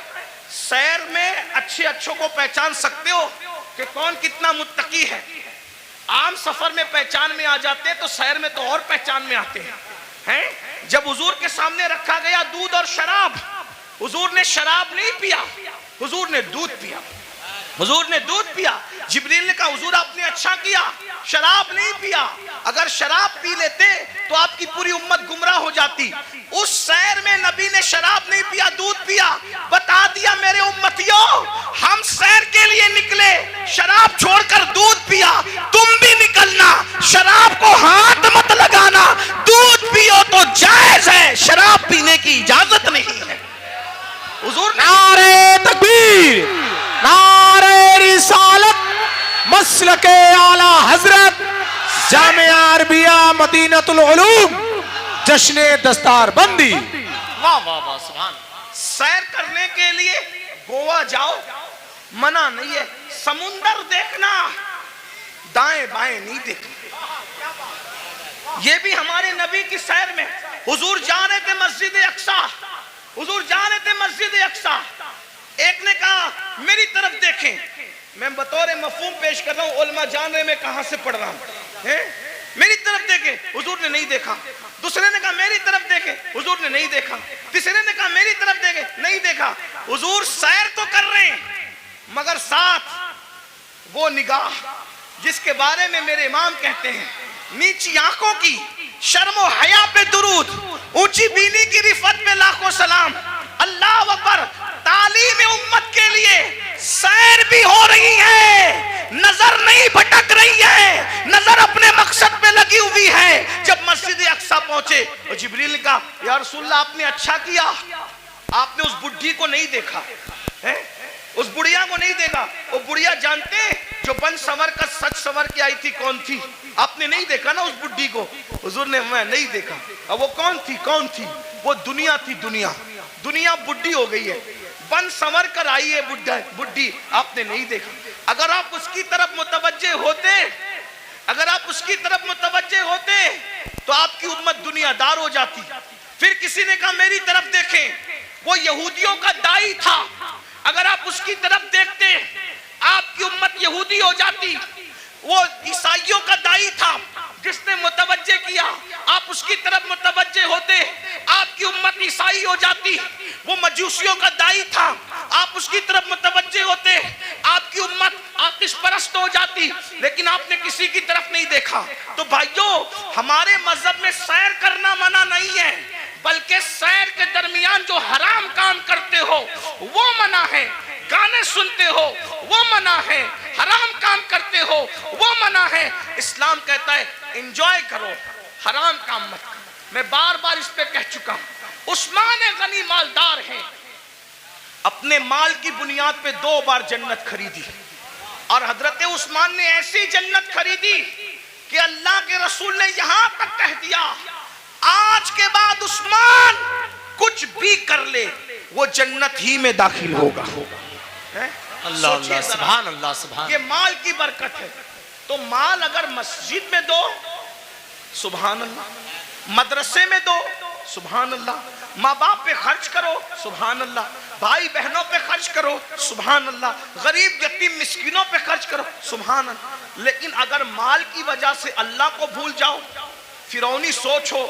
سیر میں اچھے اچھوں کو پہچان سکتے ہو کہ کون کتنا متقی ہے. عام سفر میں پہچان میں آ جاتے ہیں تو سیر میں تو اور پہچان میں آتے ہیں. جب حضور کے سامنے رکھا گیا دودھ اور شراب، حضور نے شراب نہیں پیا، حضور نے دودھ پیا. حضور نے دودھ پیا. جبریل نے کہا حضور آپ نے اچھا کیا، شراب نہیں پیا. اگر شراب پی لیتے تو آپ کی پوری امت گمراہ ہو جاتی. اس سیر میں نبی نے شراب نہیں پیا، دودھ پیا. بتا دیا میرے امتیوں، ہم سیر کے لیے نکلے، شراب چھوڑ کر دودھ پیا. تم بھی نکلنا، شراب کو ہاتھ مت لگانا. دودھ پیو تو جائز ہے، شراب پینے کی اجازت نہیں ہے. حضور نے نعرہ تکبیر، نعرہ رسالت، مسلک اعلی حضرت جامعہ عربیہ مدینۃ العلوم، جشن دستار بندی. واہ واہ واہ، سبحان. سیر کرنے کے لیے گوا جاؤ، منع نہیں ہے. سمندر دیکھنا، دائیں بائیں نہیں دیکھنا. یہ بھی ہمارے نبی کی سیر میں. حضور جا رہے تھے مسجد اقصی، حضور جا رہے تھے مسجد اقصی. ایک نے کہا میری طرف دیکھیں. میں بطور مفہوم پیش کر رہا ہوں، علماء جان رہے میں کہاں سے پڑھ رہا ہوں. میری طرف دیکھیں، حضور نے نہیں دیکھا. دوسرے نے کہا میری طرف دیکھیں، حضور نے نہیں دیکھا. تیسرے نے کہا میری طرف دیکھیں، نہیں دیکھا. حضور سیر تو کر رہے ہیں مگر ساتھ وہ نگاہ جس کے بارے میں میرے امام کہتے ہیں، نیچی آنکھوں کی شرم و حیا پہ درود، اونچی بینی کی رفعت پہ لاکھوں سلام. اللہ اکبر. تعلیم امت کے لیے سیر بھی ہو رہی ہے، نظر نہیں بھٹک رہی ہے، نظر اپنے مقصد پہ لگی ہوئی ہے. جب مسجد اقصی پہنچے تو جبریل نے کہا یا رسول اللہ آپ نے اچھا کیا، آپ نے اس بڈھی کو نہیں دیکھا، اس بڑھیا کو نہیں دیکھا. وہ بڑھیا جانتے جو بن سور کا سچ سور کے آئی تھی کون تھی؟ آپ نے نہیں دیکھا نا اس بڈھی کو. حضور نے میں نہیں دیکھا. اب وہ کون تھی؟ کون تھی؟ وہ دنیا تھی. دنیا دنیا بڈھی ہو گئی ہے، بن سور کر آئی ہے بڈھی، آپ نے نہیں دیکھا. اگر آپ اس کی طرف متوجہ ہوتے، اگر آپ اس کی طرف متوجہ ہوتے تو آپ کی امت دنیا دار ہو جاتی. پھر کسی نے کہا میری طرف دیکھیں، وہ یہودیوں کا دائی تھا، اگر آپ اس کی طرف دیکھتے آپ کی امت یہودی ہو جاتی. وہ عیسائیوں کا دائی تھا جس نے متوجہ کیا، آپ اس کی طرف متوجہ ہوتے آپ کی امت عیسائی ہو جاتی. وہ مجوسیوں کا دائی تھا، آپ اس کی طرف متوجہ ہوتے، آپ کی امت آتش پرست ہو جاتی، لیکن آپ نے کسی کی طرف نہیں دیکھا۔ تو بھائیو، ہمارے مذہب میں سیر کرنا منع نہیں ہے، بلکہ سیر کے درمیان جو حرام کام کرتے ہو وہ منع ہے، گانے سنتے ہو وہ منع ہے، حرام کام کرتے ہو وہ منع ہے۔ اسلام کہتا ہے انجوائے کرو، حرام کام مت کرو۔ میں بار بار اس پہ کہہ چکا ہوں، عثمان غنی مالدار ہیں، اپنے مال کی بنیاد پہ 2 بار جنت خریدی، اور حضرت عثمان نے ایسی جنت خریدی کہ اللہ کے رسول نے یہاں تک کہہ دیا آج کے بعد عثمان کچھ بھی کر لے وہ جنت ہی میں داخل ہوگا۔ اللہ اللہ، سبحان اللہ، سبحان۔ یہ مال کی برکت ہے۔ تو مال اگر مسجد میں دو سبحان اللہ، مدرسے میں دو سبحان اللہ، ماں باپ پہ خرچ کرو سبحان اللہ، بھائی بہنوں پہ خرچ کرو سبحان اللہ، غریب یتیم مسکینوں پہ خرچ کرو سبحان اللہ۔ لیکن اگر مال کی وجہ سے اللہ کو بھول جاؤ، فرعونی سوچ ہو،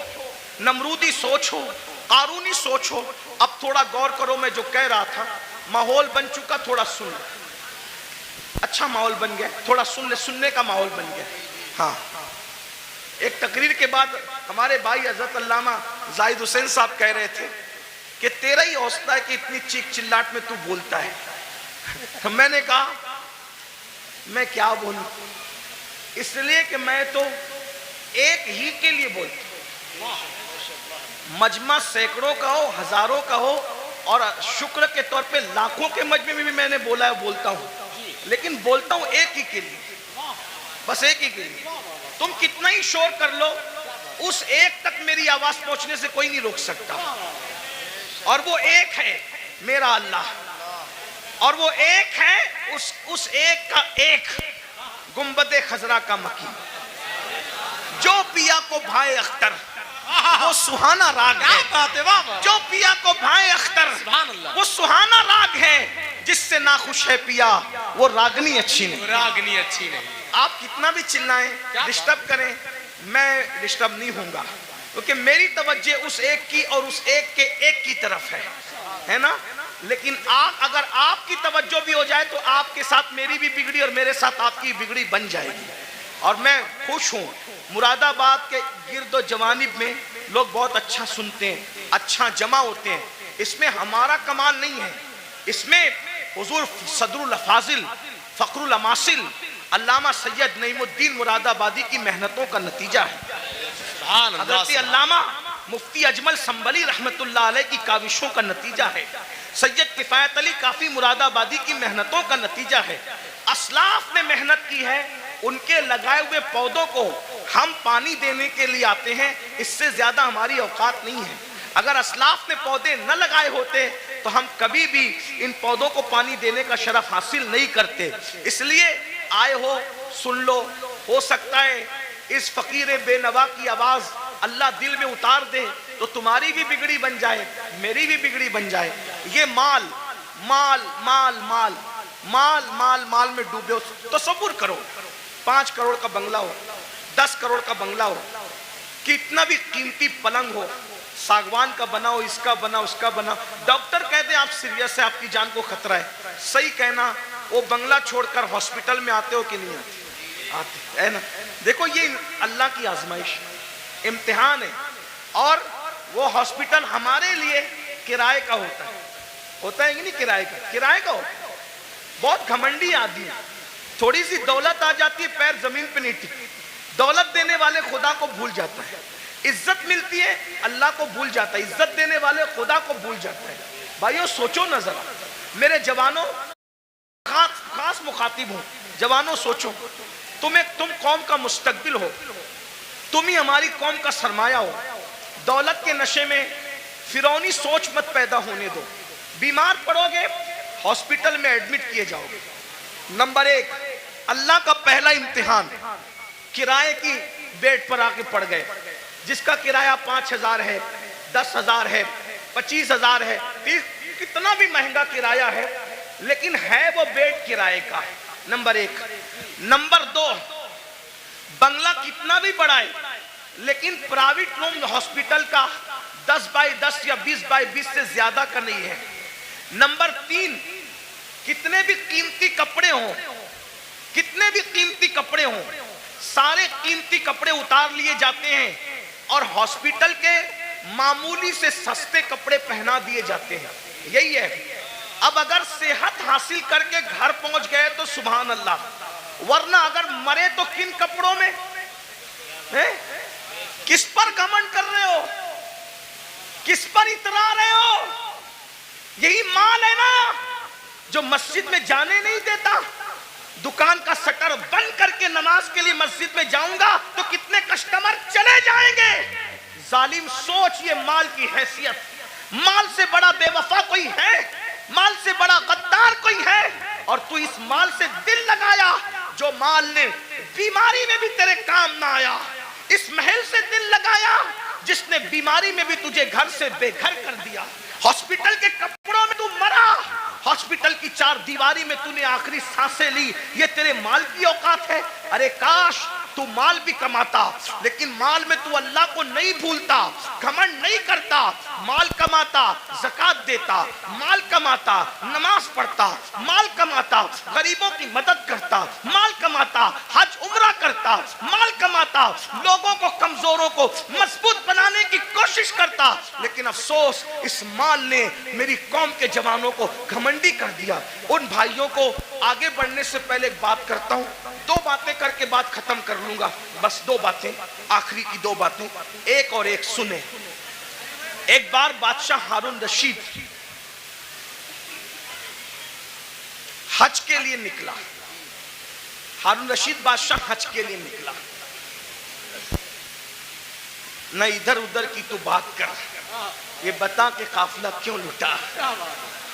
نمرودی سوچ ہو، قارونی سوچ ہو۔ اب تھوڑا غور کرو، میں جو کہہ رہا تھا، ماحول بن چکا، تھوڑا سن لو، اچھا ماحول بن گیا، تھوڑا سن لے، سننے کا ماحول بن گیا۔ ہاں، ایک تقریر کے بعد ہمارے بھائی حضرت علامہ زاہد حسین صاحب کہہ رہے تھے کہ تیرا ہی حوصلہ ہے کہ اتنی چیخ چلاٹ میں تو بولتا ہے۔ میں نے کہا میں کیا بولوں، اس لیے کہ میں تو ایک ہی کے لیے بولتا ہوں، مجمع سینکڑوں کا ہو، ہزاروں کا ہو، اور شکر کے طور پہ لاکھوں کے مجمع میں بھی میں نے بولا ہے، بولتا ہوں، لیکن بولتا ہوں ایک ہی کے لیے، بس ایک ہی کے لیے۔ تم کتنا ہی شور کر لو، اس ایک تک میری آواز پہنچنے سے کوئی نہیں روک سکتا، اور وہ ایک ہے میرا اللہ، اور وہ ایک ہے اس ایک کا ایک گنبد خضرا کا مکی، جو پیا کو بھائے اختر وہ سہانا راگ ہے، جو پیا کو بھائے اختر وہ سہانا راگ ہے، جس سے ناخوش ہے پیا وہ راگنی اچھی نہیں۔ آپ کتنا بھی چلائیں، ڈسٹرب کریں، میں ڈسٹرب نہیں ہوں گا، کیونکہ میری توجہ اس ایک کی اور اس ایک کے ایک کی طرف ہے نا۔ لیکن اگر آپ کی توجہ بھی ہو جائے تو آپ کے ساتھ میری بھی بگڑی اور میرے ساتھ آپ کی بگڑی بن جائے گی۔ اور میں خوش ہوں، مراد آباد کے گرد و جوانب میں لوگ بہت اچھا سنتے ہیں، اچھا جمع ہوتے ہیں، اس میں ہمارا کمال نہیں ہے، اس میں حضور صدر الافاضل فخر الاماثل علامہ سید نعیم الدین مراد آبادی کی محنتوں کا نتیجہ ہے، حضرت علامہ مفتی اجمل سنبلی رحمت اللہ علیہ کی کاوشوں کا نتیجہ ہے، سید کفایت علی کافی مراد آبادی کی محنتوں کا نتیجہ ہے۔ اسلاف نے محنت کی ہے، ان کے لگائے ہوئے پودوں کو ہم پانی دینے کے لیے آتے ہیں، اس سے زیادہ ہماری اوقات نہیں ہے۔ اگر اسلاف نے پودے نہ لگائے ہوتے تو ہم کبھی بھی ان پودوں کو پانی دینے کا شرف حاصل نہیں کرتے۔ اس لیے آئے ہو، سن لو، ہو سکتا ہے اس فقیر بے نوا کی آواز اللہ دل میں اتار دے تو تمہاری بھی بگڑی بن جائے، میری بھی بگڑی بن جائے۔ یہ مال مال مال مال مال مال مال میں ڈوبے ہو، تصور کرو 5 کروڑ کا بنگلہ ہو، 10 کروڑ کا بنگلہ ہو، کتنا بھی قیمتی پلنگ ہو، ساگوان کا بنا ہو، اس کا بنا، اس کا بنا، ڈاکٹر کہتے ہیں آپ سیریس ہے، آپ کی جان کو خطرہ ہے، صحیح کہنا، وہ بنگلہ چھوڑ کر ہاسپٹل میں آتے ہو کہ نہیں آتے ہے نا۔ دیکھو یہ اللہ کی آزمائش، امتحان ہے، اور وہ ہاسپٹل ہمارے لیے کرائے کا ہوتا ہے کہ نہیں، کرائے کا ہوتا ہے۔ بہت گھمنڈی آدمی، تھوڑی سی دولت آ جاتی ہے پیر زمین پہ نہیں ٹکتے، دولت دینے والے خدا کو بھول جاتا ہے، عزت ملتی ہے اللہ کو بھول جاتا ہے، عزت دینے والے خدا کو بھول جاتا ہے۔ بھائیو سوچو نظر، میرے جوانوں خاص مخاطب ہوں، جوانوں سوچو، تم قوم کا مستقبل ہو، تم ہی ہماری قوم کا سرمایہ ہو، دولت کے نشے میں فرعونی سوچ مت پیدا ہونے دو، بیمار پڑو گے ہاسپٹل میں ایڈمٹ کیے جاؤ گے۔ نمبر 1 اللہ کا پہلا امتحان، کرائے کی بیڈ پر آ کے پڑ گئے، جس کا کرایہ 5000 ہے، 10,000 ہے، 25,000 ہے، کتنا بھی مہنگا کرایہ ہے، لیکن ہے وہ بیڈ کرائے کا، نمبر 1۔ نمبر 2 بنگلہ کتنا بھی بڑا ہے، لیکن پرائیویٹ روم ہاسپٹل کا 10x10 یا 20x20 سے زیادہ کا نہیں ہے۔ نمبر 3، کتنے بھی قیمتی کپڑے ہوں، کتنے بھی قیمتی کپڑے ہوں، سارے قیمتی کپڑے اتار لیے جاتے ہیں اور ہاسپٹل کے معمولی سے سستے کپڑے پہنا دیے جاتے ہیں۔ یہی ہے۔ اب اگر صحت حاصل کر کے گھر پہنچ گئے تو سبحان اللہ، ورنہ اگر مرے تو کن کپڑوں میں؟ کس پر گھمنڈ کر رہے ہو؟ کس پر اترا رہے ہو؟ یہی مال ہے نا جو مسجد میں جانے نہیں دیتا۔ دکان کا شٹر بند کر کے نماز کے لیے مسجد میں جاؤں گا تو کتنے کسٹمر چلے جائیں گے۔ ظالم سوچ یہ مال کی حیثیت، مال سے بڑا بے وفا کوئی ہے؟ مال سے بڑا غدار کوئی ہے؟ اور تو اس مال سے دل لگایا جو مال نے بیماری میں بھی تیرے کام نہ آیا، اس محل سے دل لگایا جس نے بیماری میں بھی تجھے گھر سے بے گھر کر دیا، ہاسپٹل کے کپڑوں میں تو مرا، ہاسپٹل کی 4 دیواری میں تو نے آخری سانسیں لی، یہ تیرے مال کی اوقات ہے؟ ارے کاش تو مال بھی کماتا لیکن مال میں تو اللہ کو نہیں بھولتا، گھمنڈ نہیں کرتا، مال کماتا زکات دیتا، مال کماتا نماز پڑھتا، مال کماتا غریبوں کی مدد کرتا، مال کماتا حج عمرہ کرتا، مال کماتا لوگوں کو کمزوروں کو مضبوط بنانے کی کوشش کرتا۔ لیکن افسوس اس مال نے میری قوم کے جوانوں کو گھمنڈی کر دیا۔ ان بھائیوں کو آگے بڑھنے سے پہلے ایک بات کرتا ہوں، 2 باتیں کر کے بات ختم کر لوں گا، بس 2 باتیں، آخری کی 2 باتیں، ایک اور ایک سنیں۔ ایک بار بادشاہ ہارون رشید حج کے لیے نکلا، ہارون رشید بادشاہ حج کے لیے نکلا، نہ ادھر ادھر کی تو بات کر، یہ بتا کہ قافلہ کیوں لٹا،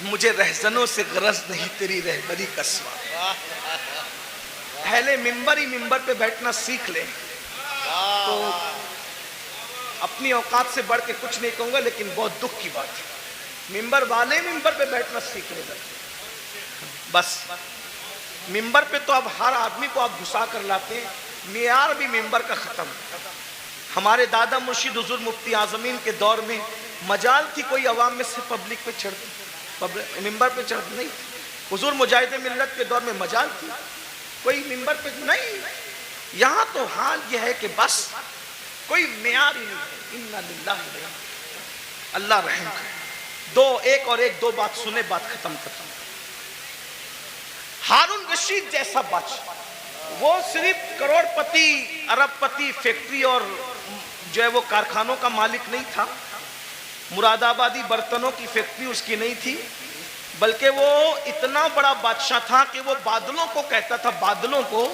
مجھے رہزنوں سے غرض نہیں تیری رہبری کا سوا۔ پہلے ممبر ہی ممبر پہ بیٹھنا سیکھ لے تو اپنی اوقات سے بڑھ کے کچھ نہیں کہوں گا، لیکن بہت دکھ کی بات ہے، ممبر والے ممبر پہ بیٹھنا سیکھ لے بس۔ ممبر پہ تو اب ہر آدمی کو آپ گھسا کر لاتے ہیں، معیار بھی ممبر کا ختم۔ ہمارے دادا مرشد حضور مفتی اعظمین کے دور میں مجال تھی کوئی عوام میں سے پبلک پہ چڑھتی، ممبر پہ چڑھتی نہیں، حضور مجاہد ملت کے دور میں مجال تھی کوئی ممبر پہ نہیں۔ یہاں تو حال یہ ہے کہ بس کوئی معیار ہی نہیں ہے۔ انا للہ و انا الیہ، اللہ رحم کرے۔ ایک اور ایک 2 بات سنے، بات ختم کرتا ہوں۔ ہارون رشید جیسا بادشاہ، وہ صرف کروڑ پتی ارب پتی فیکٹری اور جو ہے وہ کارخانوں کا مالک نہیں تھا، مراد آبادی برتنوں کی فیکٹری اس کی نہیں تھی، بلکہ وہ اتنا بڑا بادشاہ تھا کہ وہ بادلوں کو کہتا تھا، بادلوں کو،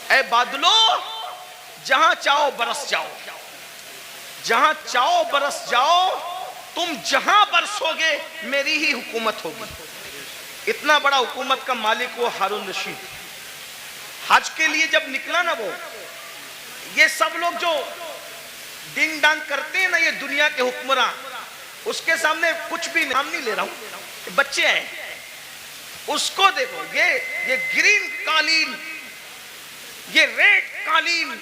اے بادلوں جہاں چاہو برس جاؤ، جہاں چاہو برس جاؤ، تم جہاں برسو گے میری ہی حکومت ہوگی۔ اتنا بڑا حکومت کا مالک وہ ہارون رشید۔ حج کے لیے جب نکلا نا، وہ یہ سب لوگ جو ڈنگ ڈانگ کرتے ہیں نا، یہ دنیا کے حکمراں، اس کے سامنے کچھ بھی نام نہیں لے رہا ہوں، بچے ہیں، اس کو دیکھو، یہ گرین قالین، یہ ریڈ قالین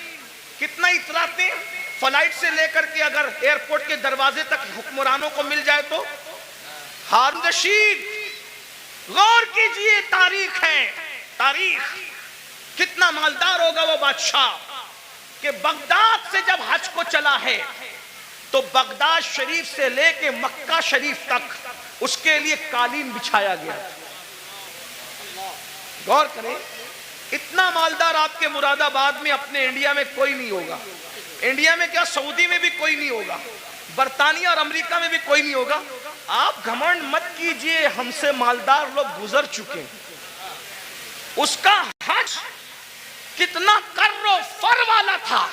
کتنا اتراتے ہیں، فلائٹ سے لے کر کے اگر ایئرپورٹ کے دروازے تک حکمرانوں کو مل جائے تو۔ ہارون رشید غور کیجئے، تاریخ ہے، تاریخ، کتنا مالدار ہوگا وہ بادشاہ کہ بغداد سے جب حج کو چلا ہے تو بغداد شریف سے لے کے مکہ شریف تک اس کے لیے قالین بچھایا گیا۔ غور کریں، اتنا مالدار آپ کے مراد آباد میں اپنے انڈیا میں کوئی نہیں ہوگا، انڈیا میں کیا سعودی میں بھی کوئی نہیں ہوگا، برطانیہ اور امریکہ میں بھی کوئی نہیں ہوگا۔ آپ گھمنڈ مت کیجئے، ہم سے مالدار لوگ گزر چکے۔ اس کا حج کتنا کر و فر والا تھا،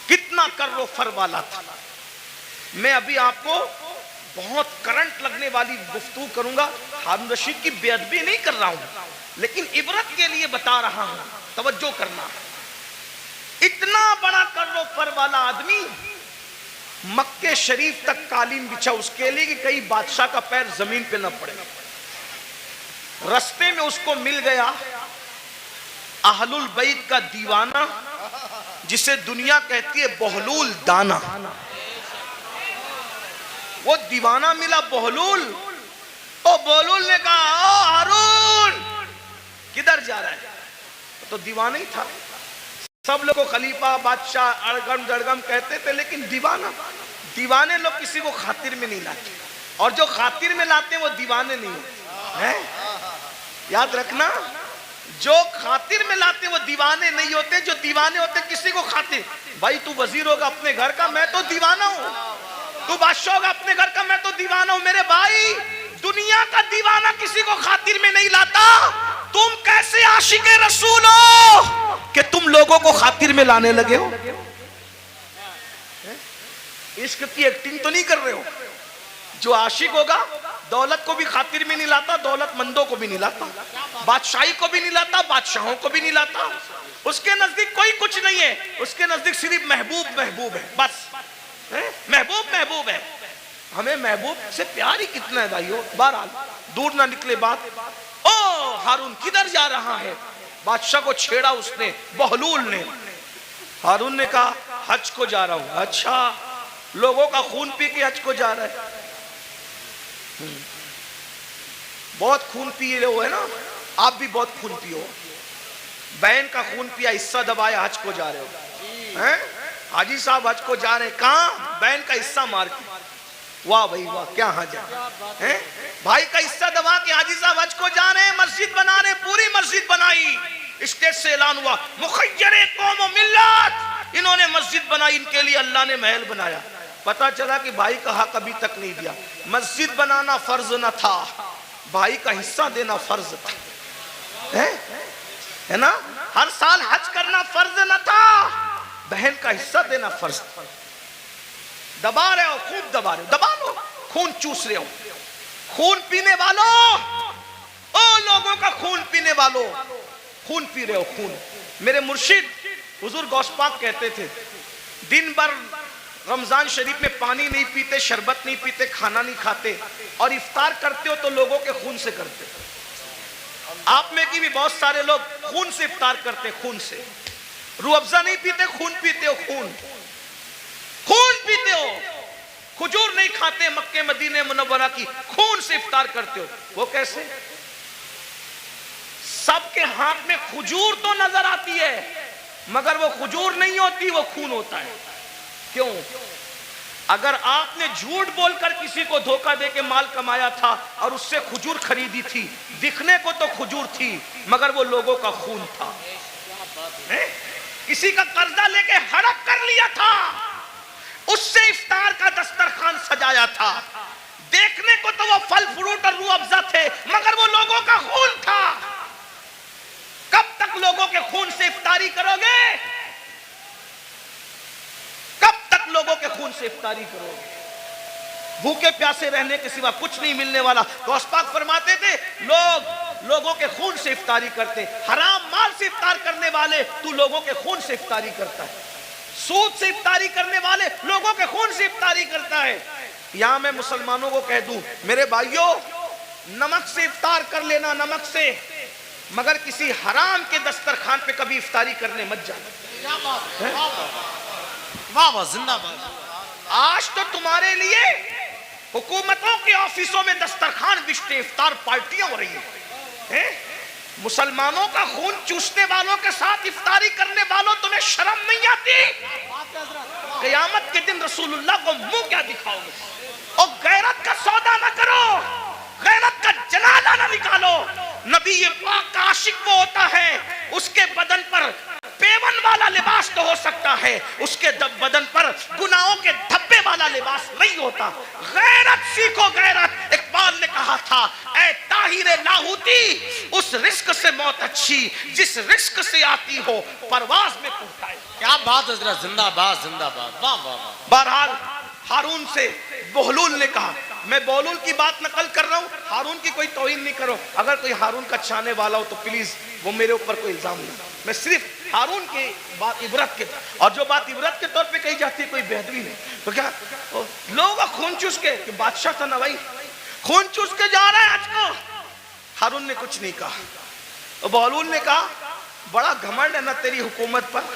کتنا کر و فر والا تھا۔ میں ابھی آپ کو بہت کرنٹ لگنے والی گفتگو کروں گا، ہارون رشید کی بے ادبی نہیں کر رہا ہوں، لیکن عبرت کے لیے بتا رہا ہوں، توجہ کرنا۔ اتنا بڑا کر و فر والا آدمی مکہ شریف تک قالین بچھا اس کے لیے کہ کئی بادشاہ کا پیر زمین پہ نہ پڑے۔ رستے میں اس کو مل گیا اہل البیت کا دیوانہ، جسے دنیا کہتی ہے بہلول دانا۔ وہ دیوانہ ملا بہلول. بہلول نے کہا او ہارون کدھر جا رہا ہے؟ تو دیوانہ ہی تھا. سب لوگ کو خلیفہ بادشاہ اڑگم جڑگم کہتے تھے، لیکن دیوانے لوگ کسی کو خاطر میں نہیں لاتے، اور جو خاطر میں لاتے ہیں وہ دیوانے نہیں ہوتے. یاد رکھنا، جو خاطر میں لاتے وہ دیوانے نہیں ہوتے، جو دیوانے ہوتے کسی کو خاطر. بھائی تو وزیر ہوگا اپنے گھر کا، میں تو دیوانہ ہوں. تو بادشاہ ہوگا اپنے گھر کا، میں تو دیوانہ ہوں. میرے بھائی دنیا کا دیوانہ کسی کو خاطر میں نہیں لاتا. تم کیسے عاشق رسول ہو کہ تم لوگوں کو خاطر میں لانے لگے ہو؟ عشق کی ایکٹنگ تو نہیں کر رہے ہو. جو عاشق ہوگا دولت کو بھی خاطر میں نہیں لاتا، دولت مندوں کو بھی نہیں لاتا، بادشاہی کو بھی نہیں لاتا، بادشاہوں کو بھی نہیں لاتا. اس کے نزدیک کوئی کچھ نہیں ہے، اس کے نزدیک صرف محبوب محبوب ہے. بس محبوب محبوب ہے. ہمیں محبوب سے پیار ہی کتنا ہے بھائیو. بہرحال دور نہ نکلے بات. او ہارون کدھر جا رہا ہے؟ بادشاہ کو چھیڑا اس نے، بہلول نے. ہارون نے کہا حج کو جا رہا ہوں. اچھا، لوگوں کا خون پی کے حج کو جا رہا ہے. بہت خون پیے ہوئے نا آپ، بھی بہت خون پیو. بہن کا خون پیا، حصہ دبایا، حج کو جا رہے ہو. حاجی صاحب حج کو جا رہے ہیں، کہاں؟ بہن کا حصہ مار کے. واہ بھائی واہ، کیا حج ہے. بھائی کا حصہ دبا کے حاجی صاحب حج کو جا رہے ہیں، مسجد بنا رہے ہیں. پوری مسجد بنائی، اسٹیج سے اعلان ہوا مخیر قوم و ملت. انہوں نے مسجد بنائی، ان کے لیے اللہ نے محل بنایا. پتا چلا کہ بھائی کا حق ابھی تک نہیں دیا. مسجد بنانا فرض نہ تھا، بھائی کا حصہ دینا فرض تھا. ہے نا؟ ہر سال حج کرنا فرض نہ تھا، بہن کا حصہ دینا فرض تھا. دبا رہے ہو، خوب دبا رہے ہو، دبا لو. خون چوس رہے ہو، خون پینے والوں، او لوگوں کا خون پینے والوں، خون پی رہے ہو. خون. میرے مرشد حضور غوث پاک کہتے تھے دن بھر رمضان شریف میں پانی نہیں پیتے، شربت نہیں پیتے، کھانا نہیں کھاتے، اور افطار کرتے ہو تو لوگوں کے خون سے کرتے. آپ میں کی بھی بہت سارے لوگ خون سے افطار کرتے، خون سے. روح افزا نہیں پیتے، خون پیتے ہو. خون پیتے ہو. کھجور نہیں کھاتے مکہ مدینہ منورہ کی، خون سے افطار کرتے ہو. وہ کیسے؟ سب کے ہاتھ میں کھجور تو نظر آتی ہے، مگر وہ کھجور نہیں ہوتی، وہ خون ہوتا ہے. کیوں؟ اگر آپ نے جھوٹ بول کر کسی کو دھوکہ دے کے مال کمایا تھا اور اس سے کھجور خریدی تھی، دکھنے کو تو کھجور تھی مگر وہ لوگوں کا خون تھا. کسی کا قرضہ لے کے ہڑپ کر لیا تھا، اس سے افطار کا دسترخوان سجایا تھا، دیکھنے کو تو وہ پھل فروٹ اور روح افزا تھے مگر وہ لوگوں کا خون تھا. کب تک لوگوں کے خون سے افطاری کرو گے؟ کب تک لوگوں کے خون سے افطاری کرو گے؟ بھوکے پیاسے رہنے کے سوا کچھ نہیں ملنے والا. غوث پاک فرماتے تھے لوگوں کے خون سے افطاری کرتے. حرام مال سے افطار کرنے والے تو لوگوں کے خون سے افطاری کرتا ہے. سود سے افطاری کرنے والے لوگوں کے خون سے افطاری کرتا ہے. یہاں میں مسلمانوں کو کہہ دوں میرے بھائیوں، نمک سے افطار کر لینا، نمک سے، مگر کسی حرام کے دسترخوان پہ کبھی افطاری کرنے مت جانا. واہ واہ، زندہ باد. آج تو تمہارے لیے حکومتوں کے آفیسوں میں دسترخوان بچتے، افطار پارٹیاں ہو رہی ہیں. مسلمانوں کا خون چوسنے والوں کے ساتھ افطاری کرنے والوں، تمہیں شرم نہیں آتی؟ قیامت کے دن رسول اللہ کو منہ کیا دکھاؤ گے؟ اور غیرت کا سودا نہ کرو، غیرت کا جنازہ نہ نکالو. نبی پاک کا عاشق وہ ہوتا ہے اس کے بدن پر پیون والا لباس تو ہو سکتا ہے، اس کے بدن پر گناہوں کے دھبے والا لباس نہیں ہوتا. غیرت سیکھو، غیرت. اقبال نے کہا تھا اے طاہر لاہوتی، اس رزق سے موت اچھی جس رزق سے آتی ہو پرواز میں پہنچائے. کیا بات حضرت، زندہ باد زندہ باد. واہ واہ واہ. بہرحال ہارون سے بہلول نے کہا، میں بہلول کی بات نقل کر رہا ہوں، ہارون کی کوئی توہین نہیں کرو. اگر کوئی ہارون کا چاہنے والا ہو تو پلیز وہ میرے اوپر کوئی الزام نہیں. میں صرف ہارون کی بات عبرت کے، اور جو بات عبرت کے طور پہ کہی جاتی ہے کوئی بہتری نہیں. تو کیا لوگ خون چوس کے، کہ بادشاہ تھا نا بھائی، خون چوس کے جا رہا ہے آج کو. ہارون نے کچھ نہیں کہا. بہلول نے کہا بڑا گھمنڈ ہے نا تیری حکومت پر.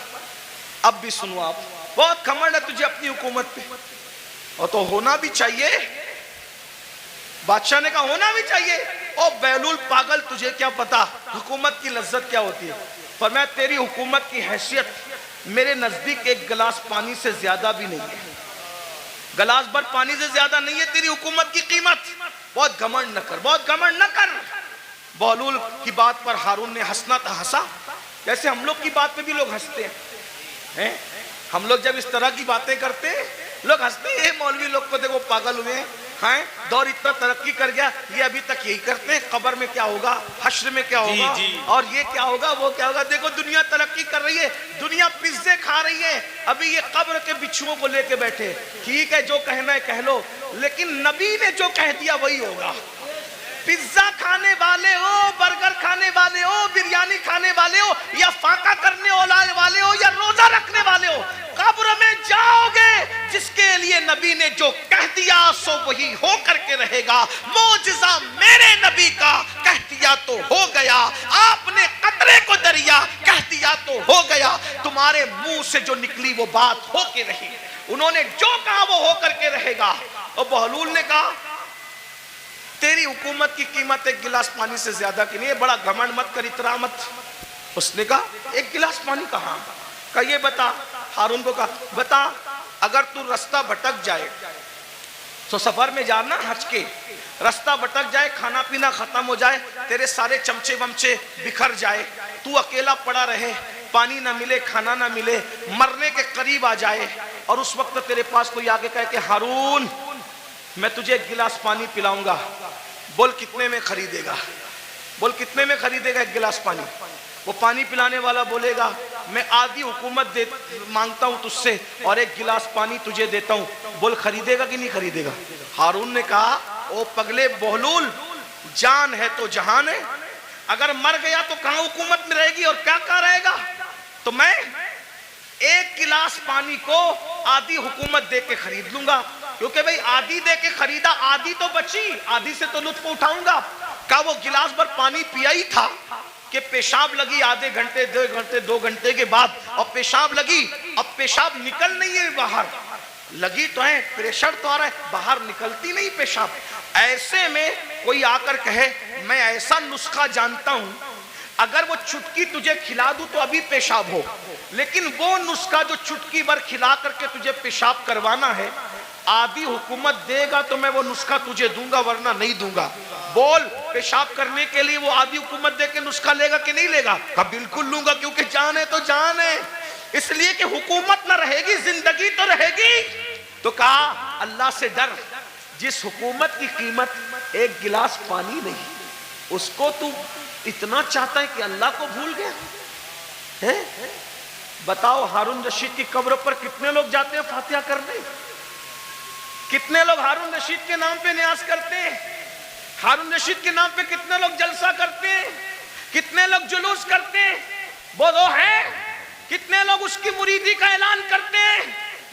اب بھی سنو آپ، بہت گھمنڈ ہے تجھے اپنی حکومت پہ، اور تو ہونا بھی چاہیے. بادشاہ نے کہا ہونا بھی چاہیے. او بیلول پاگل تجھے کیا پتا حکومت کی لذت کیا ہوتی ہے. فرمایا تیری حکومت کی حیثیت میرے نزدیک ایک گلاس پانی سے زیادہ بھی نہیں ہے, گلاس بھر پانی سے زیادہ نہیں ہے تیری حکومت کی قیمت. بہت گھمنڈ نہ کر, بہت گھمنڈ نہ کر. بہلول کی بات پر ہارون نے ہنسنا تھا, ہنسا. جیسے ہم لوگ کی بات پہ بھی لوگ ہنستے ہیں. ہم لوگ جب اس طرح کی باتیں کرتے ہیں لوگ ہنستے ہیں, مولوی لوگ کو دیکھو پاگل ہوئے ہیں, دور اتنا ترقی کر گیا, یہ ابھی تک یہی کرتے ہیں. قبر میں کیا ہوگا, حشر میں کیا ہوگا, اور یہ کیا ہوگا, وہ کیا ہوگا. دیکھو دنیا ترقی کر رہی ہے, دنیا پیزے کھا رہی ہے, ابھی یہ قبر کے بچھوؤں کو لے کے بیٹھے. ٹھیک ہے جو کہنا ہے کہہ لو, لیکن نبی نے جو کہہ دیا وہی ہوگا. پیزا کھانے والے ہو, برگر کھانے والے ہو, بریانی کھانے والے ہو, یا فاقہ کرنے والے ہو, یا روزہ رکھنے والے ہو, قبر میں جاؤ گے. جس کے لیے نبی نے جو کہہ دیا سو وہی ہو کر کے رہے گا. معجزہ میرے نبی کا کہہ دیا تو ہو گیا, آپ نے قطرے کو دریا کہہ دیا تو ہو گیا. تمہارے منہ سے جو نکلی وہ بات ہو کے رہی, انہوں نے جو کہا وہ ہو کر کے رہے گا. اور بہلول نے کہا تیری حکومت کی قیمت ایک گلاس پانی سے زیادہ کی نہیں ہے, بڑا گھمنڈ مت کر, اترا مت. اس نے کہا ایک گلاس پانی کہاں, کہا یہ بتا. ہارون کو کہا بتا, اگر تو رستہ بھٹک جائے تو سفر میں جانا حج کے, رستہ بھٹک جائے, کھانا پینا ختم ہو جائے, تیرے سارے چمچے ومچے بکھر جائے, تو اکیلا پڑا رہے, پانی نہ ملے, کھانا نہ ملے, مرنے کے قریب آ جائے, اور اس وقت تیرے پاس کوئی آگے کہے کہ ہارون میں تجھے ایک گلاس پانی پلاؤں گا, بول کتنے میں خریدے گا, بول کتنے میں خریدے گا ایک گلاس پانی. وہ پانی پلانے والا بولے گا میں آدھی حکومت مانگتا ہوں تجھ سے اور ایک گلاس پانی تجھے دیتا ہوں, بول خریدے گا کہ نہیں خریدے گا. ہارون نے کہا او پگلے بہلول, جان ہے تو جہان ہے, اگر مر گیا تو کہاں حکومت میں رہے گی اور کیا کہاں رہے گا. تو میں ایک گلاس پانی کو آدھی حکومت دے کے خرید لوں گا, کیونکہ بھئی آدھی دے کے خریدا, آدھی تو بچی, آدھی سے تو لطف اٹھاؤں گا. کہا وہ گلاس بھر پانی پیا ہی تھا کہ پیشاب لگی آدھے گھنٹے, 2 گھنٹے کے بعد, اور پیشاب لگی, اب پیشاب نکل نہیں ہے باہر, لگی تو ہے, پریشر تو آ رہا ہے, باہر نکلتی نہیں پیشاب. ایسے میں کوئی آ کر کہے میں ایسا نسخہ جانتا ہوں, اگر وہ چٹکی تجھے کھلا دوں تو ابھی پیشاب ہو, لیکن وہ نسخہ جو چٹکی بھر کھلا کر کے تجھے پیشاب کروانا ہے, آدھی حکومت دے گا تو میں وہ نسخہ تجھے دوں گا ورنہ نہیں دوں گا. بول پیشاب کرنے کے لیے وہ آدھی حکومت دے کے نسخہ لے گا کہ نہیں لے گا. کہا بالکل لوں گا, کیونکہ جان ہے تو جان ہے, اس لیے کہ حکومت نہ رہے گی زندگی تو رہے گی. تو کہا اللہ سے ڈر, جس حکومت کی قیمت ایک گلاس پانی نہیں, اس کو تو اتنا چاہتا ہے کہ اللہ کو بھول گیا. بتاؤ ہارون رشید کی قبر پر کتنے لوگ جاتے ہیں فاتحہ کرنے, کتنے لوگ ہارون رشید کے نام پہ نیاز کرتے ہیں, ہارون رشید کے نام پہ کتنے لوگ جلسہ کرتے ہیں, کتنے لوگ جلوس کرتے ہیں, وہ ہے کتنے لوگ اس کی مریدی کا اعلان کرتے ہیں.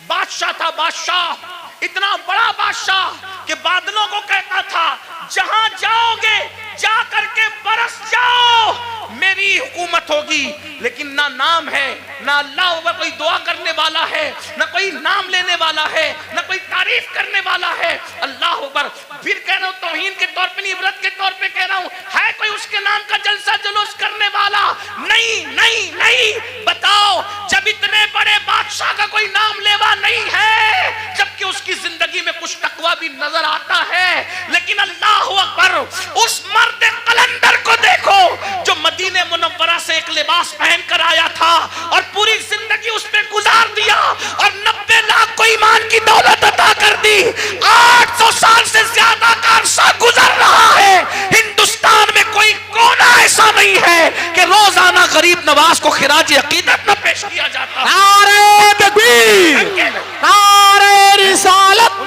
بادشاہ تھا, بادشاہ, اتنا بڑا بادشاہ کہ بادلوں کو کہتا تھا جہاں جاؤ گے جا کر کے برس جاؤ, میری حکومت ہوگی. لیکن نہ نام ہے, نہ اللہ اوپر کوئی دعا کرنے والا ہے, نہ کوئی نام لینے والا ہے, نہ کوئی تعریف کرنے والا ہے. اللہ اوپر پھر کہہ رہا ہوں, توہین کے طور پہ نہیں, عبرت کے طور پہ کہہ رہا ہوں, ہے کوئی اس کے نام کا جلسہ جلوس کرنے والا؟ نہیں نہیں نہیں. بتاؤ جب اتنے بڑے بادشاہ کا کوئی نام لیوا نہیں ہے, جبکہ اس کی زندگی میں کچھ تقویٰ بھی نظر آتا ہے, لیکن اللہ اکبر, اس مرد قلندر کو دیکھو جو مدینہ منورہ سے ایک لباس پہن کر آیا تھا اور پوری زندگی اس پہ گزار دیا اور 90 لاکھ کو ایمان کی دولت عطا کر دی. 800 سال سے زیادہ کا عرصہ گزر رہا ہے, ہندوستان میں کوئی کونا ایسا نہیں ہے کہ روزانہ غریب نواز کو خراج عقیدت نہ پیش کیا جاتا. نعرہ تکبیر, نعرہ رسالت,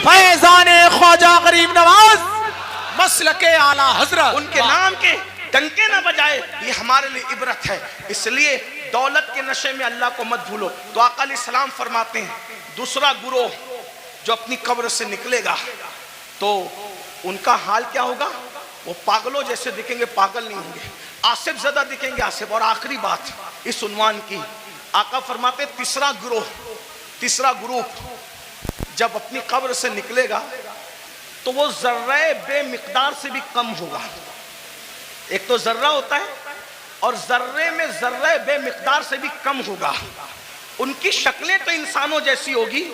فیضان خواجہ غریب نواز مسلک اعلی حضرت, ان کے نام کے ڈنکے نہ بجائے, یہ ہمارے لیے عبرت ہے. اس لیے دولت کے نشے میں اللہ کو مت بھولو. تو آقا علیہ السلام فرماتے ہیں دوسرا گروہ جو اپنی قبر سے نکلے گا تو ان کا حال کیا ہوگا, وہ پاگلوں جیسے دکھیں گے, پاگل نہیں ہوں گے, آصف زدہ دکھیں گے, آصف. اور آخری بات اس عنوان کی, آقا فرماتے تیسرا گروہ جب اپنی قبر سے نکلے گا تو وہ ذرہ بے مقدار سے بھی کم ہوگا. ایک تو ذرہ ہوتا ہے اور ذرے میں ذرہ بے مقدار سے بھی کم ہوگا. ان کی شکلیں تو انسانوں جیسی ہوگی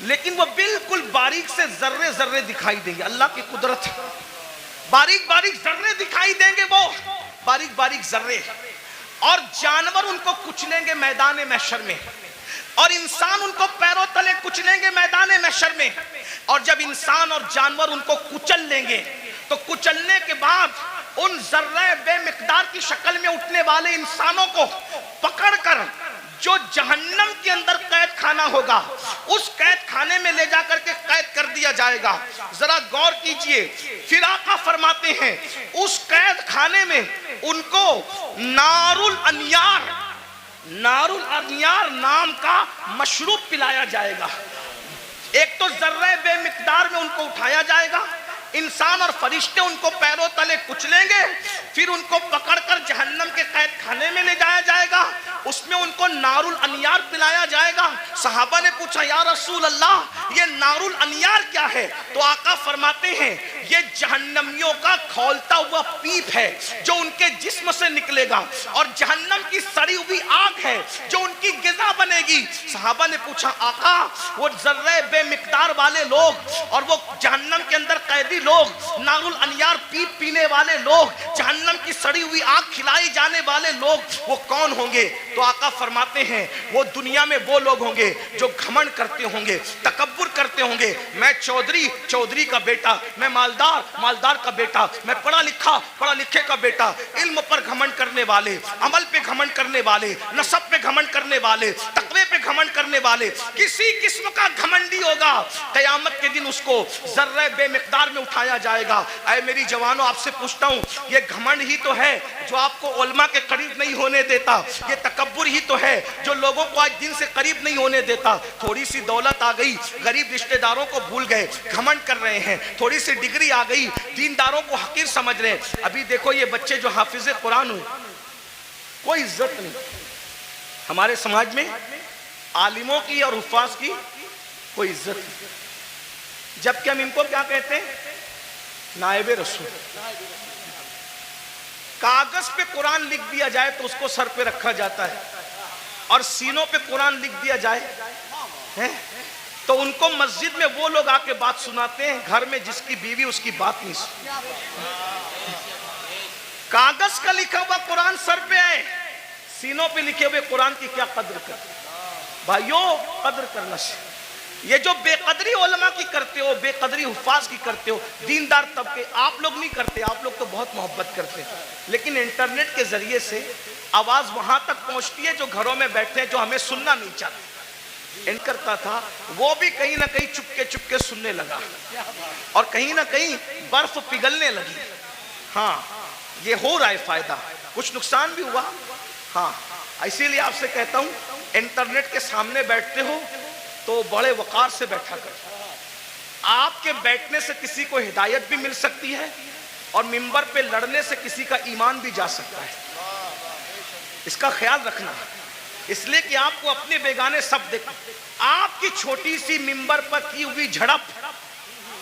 لیکن وہ بالکل باریک سے ذرے ذرے دکھائی دیں گے. اللہ کی قدرت ہے. باریک باریک ذرے دکھائی دیں گے، وہ باریک باریک ذرے. اور جانور ان کو کچلیں گے میدان محشر میں، اور انسان ان کو پیروں تلے کچلیں گے میدان محشر میں. اور جب انسان اور جانور ان کو کچل لیں گے تو کچلنے کے بعد ان ذرہ بے مقدار کی شکل میں اٹھنے والے انسانوں کو پکڑ کر جو جہنم کے اندر قید خانہ ہوگا اس قید خانے میں لے جا کر کے قید کر دیا جائے گا. ذرا غور کیجئے. پھر آقا فرماتے ہیں اس قید خانے میں ان کو نار الانیار نام کا مشروب پلایا جائے گا. ایک تو ذرہ بے مقدار میں ان کو اٹھایا جائے گا، انسان اور فرشتے ان کو پیروں تلے کچلیں گے، پھر ان کو پکڑ کر جہنم کے قید خانے میں لے جایا جائے گا. اس میں ان کو نار الانیار پلایا جائے گا. صحابہ نے پوچھا یا رسول اللہ یہ نار الانیار کیا ہے؟ تو آقا فرماتے ہیں یہ جہنمیوں کا کھولتا ہوا پیپ ہے جو ان کے جسم سے نکلے گا، اور جہنم کی سڑی ہوئی آگ ہے جو ان کی غذا بنے گی. صحابہ نے پوچھا آقا وہ ذرہ بے مقدار والے لوگ اور وہ جہنم کے اندر قیدی لوگ، نار الانیار پیپ پینے والے لوگ، جہنم کی سڑی ہوئی آگ کھلائی جانے والے لوگ وہ کون ہوں گے؟ تو آقا فرماتے ہیں وہ دنیا میں وہ لوگ ہوں گے جو گھمنڈ کرتے ہوں گے، تکبر کرتے ہوں گے. میں چودھری کا بیٹا، میں مالدار کا بیٹا، میں پڑھا لکھے کا بیٹا. علم پر گھمنڈ کرنے والے، عمل پہ گھمنڈ کرنے والے، نسب پہ گھمنڈ کرنے والے، تقوی پہ گھمنڈ کرنے والے، کسی قسم کا گھمنڈی ہوگا قیامت کے دن اس کو ذرہ بے مقدار میں اٹھایا جائے گا. اے میری جوانوں آپ سے پوچھتا ہوں یہ گھمنڈ ہی تو ہے جو آپ کو علماء کے قریب نہیں ہونے دیتا. یہ تکبر ہی تو ہے جو لوگوں کو آج دین سے قریب نہیں ہونے دیتا. تھوڑی سی دولت آ گئی غریب رشتہ داروں کو بھول گئے، گھمنڈ کر رہے ہیں. تھوڑی سی ڈگری آ گئی دینداروں کو حقیر سمجھ رہے ہیں. ابھی دیکھو یہ بچے جو حافظ قرآن ہوئے کوئی عزت نہیں. ہمارے سماج میں عالموں کی اور حفاظ کی کوئی عزت نہیں، جبکہ ہم ان کو کیا کہتے ہیں؟ نائب رسول. کاغذ پہ قرآن لکھ دیا جائے تو اس کو سر پہ رکھا جاتا ہے، اور سینوں پہ قرآن لکھ دیا جائے تو ان کو مسجد میں وہ لوگ آ کے بات سناتے ہیں گھر میں جس کی بیوی اس کی بات نہیں سنتی. کاغذ کا لکھا ہوا قرآن سر پہ ہے، سینوں پہ لکھے ہوئے قرآن کی کیا قدر کرتے؟ بھائیو قدر کرنا سے یہ جو بے قدری علماء کی کرتے ہو، بے قدری حفاظ کی کرتے ہو، دیندار طبقے آپ لوگ نہیں کرتے. آپ لوگ تو بہت محبت کرتے ہیں، لیکن انٹرنیٹ کے ذریعے سے آواز وہاں تک پہنچتی ہے جو گھروں میں بیٹھے ہیں جو ہمیں سننا نہیں چاہتے. ان کرتا تھا وہ بھی کہیں نہ کہیں چپکے سننے لگا، اور کہیں نہ کہیں برف پگھلنے لگی. ہاں یہ ہو رہا ہے فائدہ، کچھ نقصان بھی ہوا. ہاں اسی لیے آپ سے کہتا ہوں انٹرنیٹ کے سامنے بیٹھتے ہو تو بڑے وقار سے بیٹھا کر. آپ کے بیٹھنے سے کسی کو ہدایت بھی مل سکتی ہے اور منبر پہ لڑنے سے کسی کا ایمان بھی جا سکتا ہے. اس کا خیال رکھنا، اس لیے کہ آپ کو اپنے بیگانے سب دیکھیں. آپ کی چھوٹی سی منبر پر کی ہوئی جھڑپ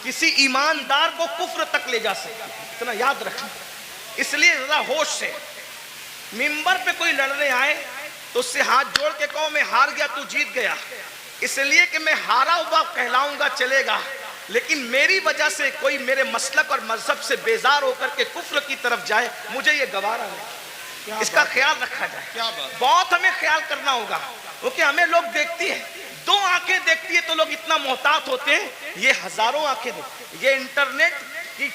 کسی ایماندار کو کفر تک لے جا سکتی ہے، اتنا یاد رکھنا. اس لیے ذرا ہوش سے منبر پہ کوئی لڑنے آئے تو اس سے ہاتھ جوڑ کے کہو میں ہار گیا تو جیت گیا، اس لیے کہ میں ہارا ہوا کہلاؤں گا چلے گا، لیکن میری وجہ سے کوئی میرے مسلک اور مذہب سے بیزار ہو کر کے کفر کی طرف جائے مجھے یہ گوارا نہیں. اس کا خیال رکھا جائے، بہت ہمیں خیال کرنا ہوگا کیونکہ ہمیں لوگ دیکھتی ہیں، 2 آنکھیں دیکھتی ہے تو لوگ اتنا محتاط ہوتے ہیں، یہ ہزاروں آنکھیں دیکھتی. یہ انٹرنیٹ کی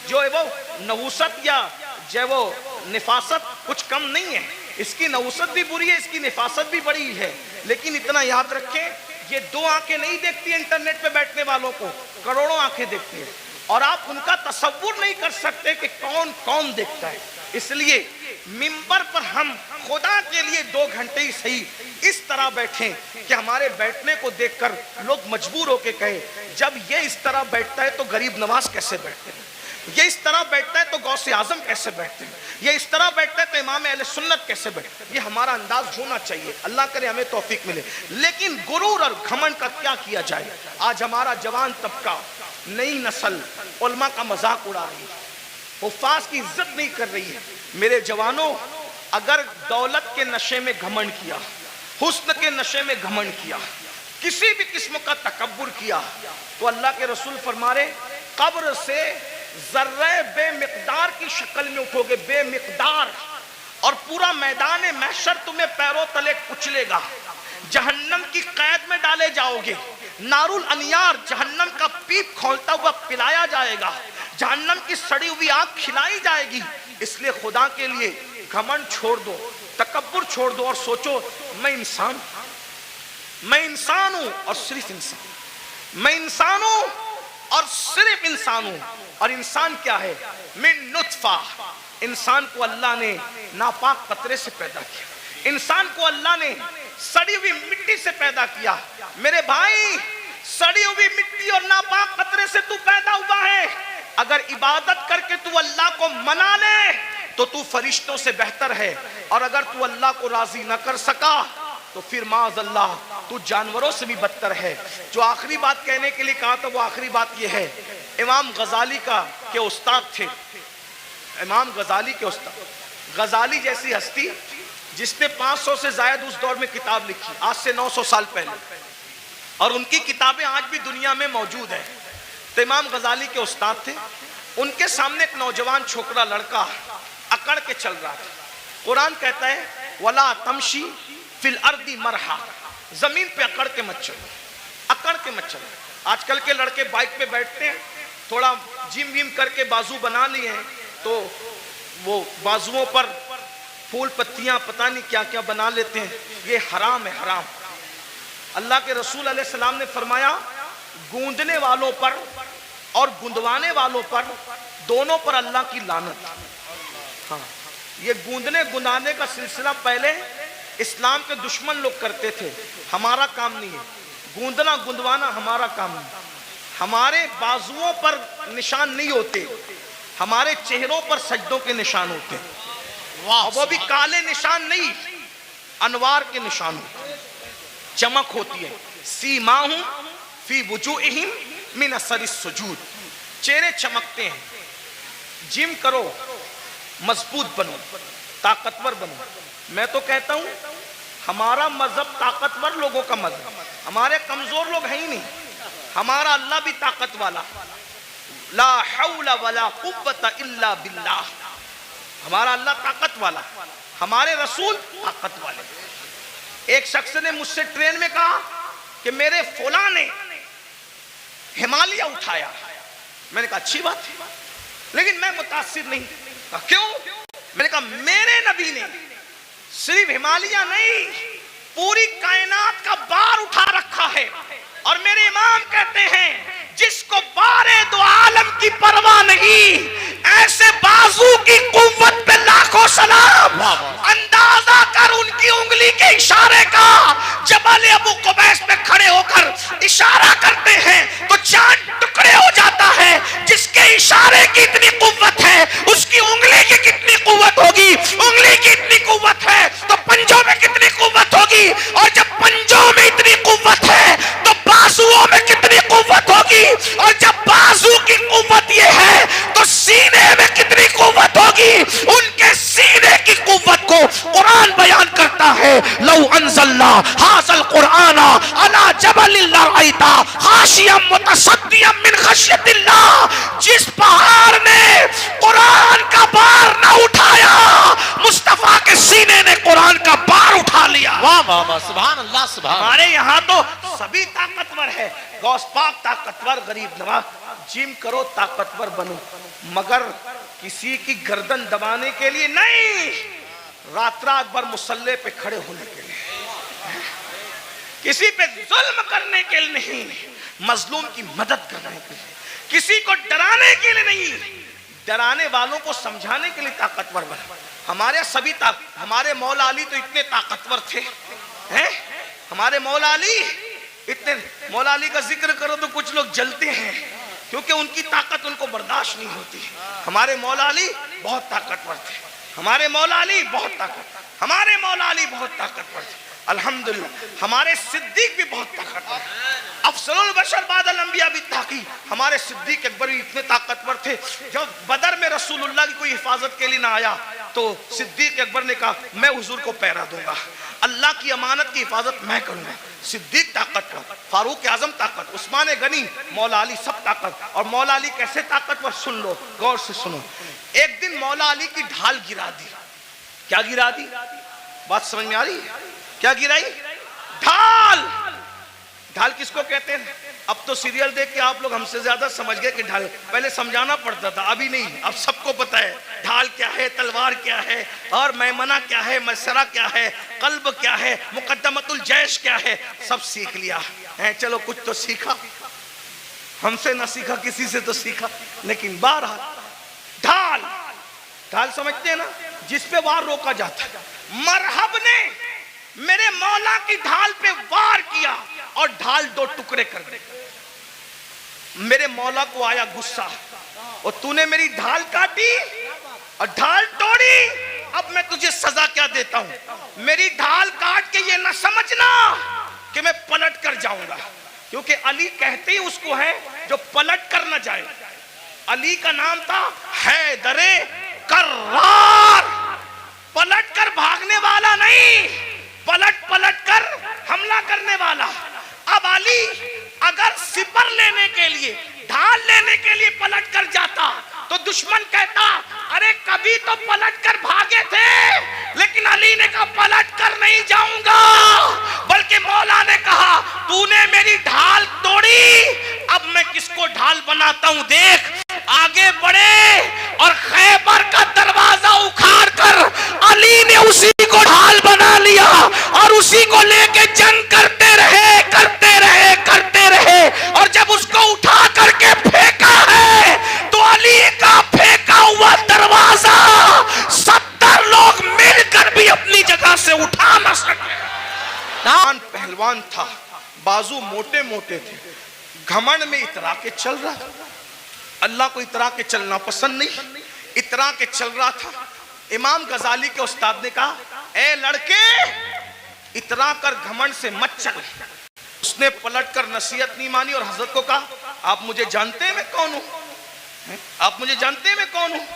جو ہے وہ نحوست یا جو ہے وہ نفاست کچھ کم نہیں ہے. اس کی نحوست بھی بری ہے، اس کی نفاست بھی بڑی ہے، لیکن اتنا یاد رکھیں یہ 2 آنکھیں نہیں دیکھتی انٹرنیٹ پہ بیٹھنے والوں کو، کروڑوں آنکھیں دیکھتی ہیں، اور آپ ان کا تصور نہیں کر سکتے کہ کون دیکھتا ہے. اس لیے منبر پر ہم خدا کے لیے 2 گھنٹے ہی صحیح اس طرح بیٹھیں کہ ہمارے بیٹھنے کو دیکھ کر لوگ مجبور ہو کے کہیں جب یہ اس طرح بیٹھتا ہے تو غریب نواز کیسے بیٹھتے ہیں، یہ اس طرح بیٹھتا ہے تو غوث اعظم کیسے بیٹھتے ہیں، یہ اس طرح بیٹھتا ہے تو امام اہل سنت کیسے بیٹھتے ہیں. یہ ہمارا انداز ہونا چاہیے. اللہ کرے ہمیں توفیق ملے. لیکن غرور اور گھمنڈ کا کیا کیا جائے. آج ہمارا جوان طبقہ نئی نسل علماء کا مذاق اڑا رہی ہے، حفاظ کی عزت نہیں کر رہی ہے۔ میرے جوانوں، اگر دولت کے نشے میں گھمنڈ کیا، حسن کے نشے میں گھمنڈ کیا، کسی بھی قسم کا تکبر کیا، تو اللہ کے رسول فرما رہے قبر سے ذرہ بے مقدار کی شکل میں اٹھو گے، بے مقدار، اور پورا میدان محشر تمہیں پیروں تلے کچلے گا، جہنم کی قید میں ڈالے جاؤ گے، نار الانیار جہنم کا پیپ کھولتا ہوا پلایا جائے گا، جہنم کی سڑی ہوئی آنکھ کھلائی جائے گی۔ اس لیے خدا کے لیے گھمنڈ چھوڑ دو، تکبر چھوڑ دو، اور سوچو میں انسان ہوں اور صرف انسان، میں انسان ہوں اور صرف انسان ہوں، اور انسان کیا ہے؟ من نطفہ، انسان کو اللہ نے ناپاک قطرے سے پیدا کیا، انسان کو اللہ نے سڑی ہوئی مٹی سے پیدا کیا۔ میرے بھائی، سڑی ہوئی مٹی اور ناپاک قطرے سے تو پیدا ہوا ہے، اگر عبادت کر کے تو اللہ کو منا لے تو تو فرشتوں سے بہتر ہے، اور اگر تو اللہ کو راضی نہ کر سکا تو پھر معاذ اللہ تو جانوروں سے بھی بدتر ہے۔ جو آخری بات کہنے کے لیے کہا تھا وہ آخری بات یہ ہے، امام غزالی کے استاد تھے، امام غزالی کے استاد، غزالی جیسی ہستی جس نے 500 سے زائد اس دور میں کتاب لکھی، آج سے 900 سال پہلے، اور ان کی کتابیں آج بھی دنیا میں موجود ہیں۔ تو امام غزالی کے استاد تھے، ان کے سامنے ایک نوجوان چھوکرا لڑکا اکڑ کے چل رہا تھا۔ قرآن کہتا ہے وَلَا تَمْشِي فِي الْأَرْضِ مَرْحًا، زمین پہ اکڑ کے مت چلو، اکڑ کے مت چلو۔ آج کل کے لڑکے بائک پہ بیٹھتے ہیں، تھوڑا جم ویم کر کے بازو بنا لیے ہیں، تو وہ بازوؤں پر پھول پتیاں پتہ نہیں کیا کیا بنا لیتے ہیں، یہ حرام ہے، حرام۔ اللہ کے رسول علیہ السلام نے فرمایا گوندنے والوں پر اور گندوانے والوں پر دونوں پر اللہ کی لعنت۔ ہاں، یہ گوندنے گندانے کا سلسلہ پہلے اسلام کے دشمن لوگ کرتے تھے، ہمارا کام نہیں ہے، گوندنا گندوانا ہمارا کام نہیں۔ ہمارے بازوؤں پر نشان نہیں ہوتے، ہمارے چہروں پر سجدوں کے نشان ہوتے ہیں، اور وہ بھی کالے نشان نہیں، انوار کے نشان ہوتے ہیں، چمک ہوتی ہے۔ سیماہم فی وجوہہم من اثر السجود، چہرے چمکتے ہیں۔ جم کرو، مضبوط بنو، طاقتور بنو۔ میں تو کہتا ہوں ہمارا مذہب طاقتور لوگوں کا مذہب، ہمارے کمزور لوگ ہیں ہی نہیں، ہمارا اللہ بھی طاقت والا، لا حول ولا قوت الا باللہ، ہمارا اللہ طاقت والا، ہمارے رسول طاقت والے۔ ایک شخص نے مجھ سے ٹرین میں کہا کہ میرے فلاں نے ہمالیہ اٹھایا، میں نے کہا اچھی بات ہے، لیکن میں متاثر نہیں۔ کہا کیوں؟ میں نے کہا میرے نبی نے صرف ہمالیہ نہیں، پوری کائنات کا بار اٹھا رکھا ہے، اور میرے امام کہتے ہیں جس کو بارے دو عالم کی پرواہ نہیں، ایسے بازو کی قوت پہ لاکھوں سلام۔ اندازہ کر ان کی انگلی کے اشارے کا، جبل ابو قبیس پہ کھڑے ہو کر اشارہ کرتے ہیں تو چاند ٹکڑے ہو جاتا ہے۔ جس کے اشارے کی اتنی قوت ہے، اس کی انگلی کی کتنی قوت ہوگی؟ انگلی کی اتنی قوت ہے تو پنجوں میں کتنی قوت ہوگی؟ اور جب پنجوں میں اتنی قوت ہے تو بازوؤں میں کتنی قوت ہوگی؟ اور جب بازو کی قوت یہ ہے تو سینے میں کتنی قوت ہوگی؟ ان کے سینے کی قوت کو قرآن بیان کرتا ہے، لو انزلنا ھذا القرآن علی جبل لرأیتہ خاشعا متصدعا من خشیۃ اللہ۔ جس پہاڑ نے قرآن کا بار نہ اٹھایا، مصطفیٰ کے سینے نے قرآن کا بار اٹھا لیا۔ واہ واہ واہ، سبحان اللہ، سبحان اللہ۔ ہمارے یہاں تو سبھی طاقتور ہے، غوث پاک طاقتور، غریب نواز۔ جم کرو، طاقتور بنو، مگر کسی کی گردن دبانے کے لیے نہیں، رات رات بھر مصلی پہ کھڑے ہونے کے لیے، کسی پہ ظلم کرنے کے لیے نہیں، مظلوم کی مدد کرنے کے لیے، کسی کو ڈرانے کے لیے نہیں، ڈرانے والوں کو سمجھانے کے لیے طاقتور بنا۔ ہمارے سبھی ہمارے مولا علی تو اتنے طاقتور تھے، ہمارے مولا علی اتنے، مولا علی کا ذکر کرو تو کچھ لوگ جلتے ہیں کیونکہ ان کی طاقت ان کو برداشت نہیں ہوتی۔ ہمارے مولا علی بہت طاقتور تھے، ہمارے مولا علی بہت طاقتور، ہمارے مولا علی بہت طاقتور تھے۔ الحمدللہ ہمارے صدیق بھی بہت طاقتور ہیں، افضل البشر بعد الانبیاء بالتحقیق ہمارے صدیق اکبر بھی اتنے طاقتور تھے. جب بدر میں رسول اللہ کی کوئی حفاظت کے لیے نہ آیا تو صدیق اکبر نے کہا میں حضور کو پہرا دوں گا، اللہ کی امانت کی حفاظت میں کروں گا. صدیق طاقتور، فاروق اعظم طاقت، عثمان غنی، مولا علی سب طاقت. اور مولا علی کیسے طاقتور سن لو، غور سے سنو. ایک دن مولا علی کی ڈھال گرا دی. کیا گرا دی؟ بات سمجھ میں آ رہی ہے؟ کیا گرائی؟ ڈھال. ڈھال کس کو کہتے ہیں؟ اب تو سیریل دیکھ کے آپ لوگ ہم سے زیادہ سمجھ گئے کہ ڈھال، پہلے سمجھانا پڑتا تھا، ابھی نہیں، اب سب کو پتا ہے ڈھال کیا ہے، تلوار کیا ہے، اور میمنہ کیا ہے، مسرہ کیا ہے، قلب کیا ہے، مقدمت الجیش کیا ہے، سب سیکھ لیا. چلو کچھ تو سیکھا، ہم سے نہ سیکھا کسی سے تو سیکھا. لیکن بہرحال ڈھال، ڈھال سمجھتے ہیں نا، جس پہ وار روکا جاتا ہے. مرحب نے میرے مولا کی ڈھال پہ وار کیا اور ڈھال دو ٹکڑے کر دی. میرے مولا کو آیا غصہ، اور تو نے میری ڈھال کاٹی اور ڈھال توڑی، اب میں تجھے سزا کیا دیتا ہوں. میری ڈھال کاٹ کے یہ نہ سمجھنا کہ میں پلٹ کر جاؤں گا، کیونکہ علی کہتے ہی اس کو ہے جو پلٹ کر نہ جائے. علی کا نام تھا حیدر کرار، پلٹ کر بھاگنے والا نہیں، پلٹ کر حملہ کرنے والا. اب علی اگر سپر لینے کے لیے، ڈھال لینے کے لیے پلٹ کر جاتا تو دشمن کہتا ارے کبھی تو پلٹ کر بھاگے تھے. لیکن علی نے کہا پلٹ کر نہیں جاؤں گا، بلکہ مولا نے کہا تو نے میری ڈھال توڑی، اب میں کس کو ڈھال بناتا ہوں دیکھ. آگے بڑھے اور خیبر کا دروازہ اکھاڑ کر علی نے اسی کو ڈھال بنا لیا اور اسی کو لے کے جنگ کرتے رہے. اور جب اس کو اٹھا کر کے پھینکا ہے تو علی کا پھینکا ہوا دروازہ 70 لوگ مل کر بھی اپنی جگہ سے اٹھا نہ سکے. پہلوان تھا، بازو موٹے موٹے تھے، گھمنڈ میں اترا کے چل رہا. اللہ کو اترا کے چلنا پسند نہیں، اترا کے چل رہا تھا. امام غزالی کے استاد نے کہا اے لڑکے اترا کر گھمنڈ سے مت چل. اس نے پلٹ کر نصیحت نہیں مانی اور حضرت کو کہا آپ مجھے جانتے ہیں میں کون ہوں؟ آپ مجھے جانتے ہیں میں کون ہوں؟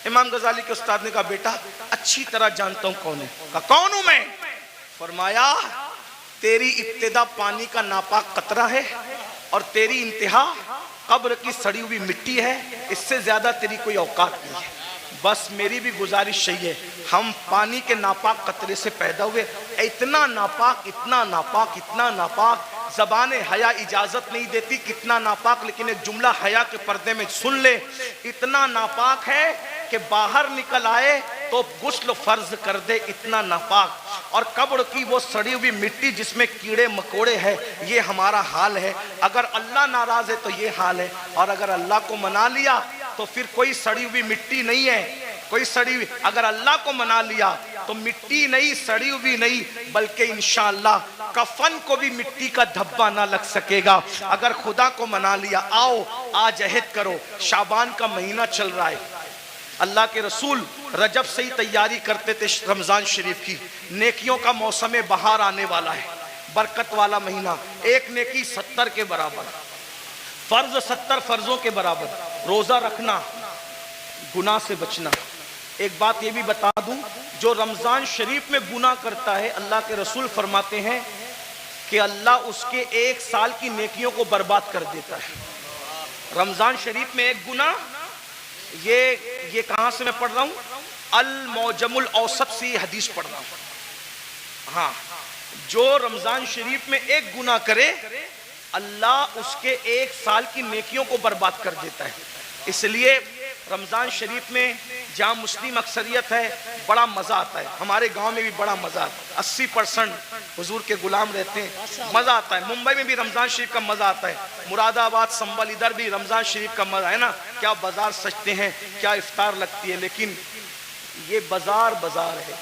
امام غزالی کے استاد نے کہا بیٹا اچھی طرح جانتا ہوں کون ہے. کہا کون ہوں میں؟ فرمایا تیری ابتدا پانی کا ناپاک قطرہ ہے اور تیری انتہا قبر کی سڑی ہوئی مٹی ہے، اس سے زیادہ تیری کوئی اوقات نہیں ہے. بس میری بھی گزارش یہی ہے، ہم پانی کے ناپاک قطرے سے پیدا ہوئے، اتنا ناپاک، اتنا ناپاک، اتنا ناپاک، زبان حیا اجازت نہیں دیتی کتنا ناپاک، لیکن ایک جملہ حیا کے پردے میں سن لے. اتنا ناپاک ہے کہ باہر نکل آئے تو غسل فرض کر دے، اتنا ناپاک. اور قبر کی وہ سڑی ہوئی مٹی جس میں کیڑے مکوڑے ہیں، یہ ہمارا حال ہے. اگر اللہ ناراض ہے تو یہ حال ہے، اور اگر اللہ کو منا لیا تو پھر کوئی سڑی ہوئی مٹی نہیں ہے، کوئی سڑی ہوئی. اگر اللہ کو منا لیا تو مٹی نہیں، سڑی ہوئی نہیں، بلکہ انشاءاللہ کفن کو بھی مٹی کا دھبا نہ لگ سکے گا. اگر خدا کو منا لیا، آؤ آج عہد کرو. شعبان کا مہینہ چل رہا ہے، اللہ کے رسول رجب سے ہی تیاری کرتے تھے رمضان شریف کی. نیکیوں کا موسم بہار آنے والا ہے، برکت والا مہینہ. ایک نیکی 70 کے برابر، فرض 70 فرضوں کے برابر. روزہ رکھنا، گناہ سے بچنا. ایک بات یہ بھی بتا دوں، جو رمضان شریف میں گناہ کرتا ہے، اللہ کے رسول فرماتے ہیں کہ اللہ اس کے 1 سال کی نیکیوں کو برباد کر دیتا ہے. رمضان شریف میں ایک گناہ، یہ کہاں سے میں پڑھ رہا ہوں؟ المعجم الاوسط سے یہ حدیث پڑھ رہا ہوں. ہاں، جو رمضان شریف میں ایک گناہ کرے اللہ اس کے 1 سال کی نیکیوں کو برباد کر دیتا ہے. اس لیے رمضان شریف میں جہاں مسلم اکثریت ہے بڑا مزہ آتا ہے. ہمارے گاؤں میں بھی بڑا مزہ آتا ہے، 80% حضور کے غلام رہتے ہیں، مزہ آتا ہے. ممبئی میں بھی رمضان شریف کا مزہ آتا ہے، مراد آباد، سنبل، ادھر بھی رمضان شریف کا مزہ ہے نا. کیا بازار سجتے ہیں، کیا افطار لگتی ہے. لیکن یہ بازار ہے.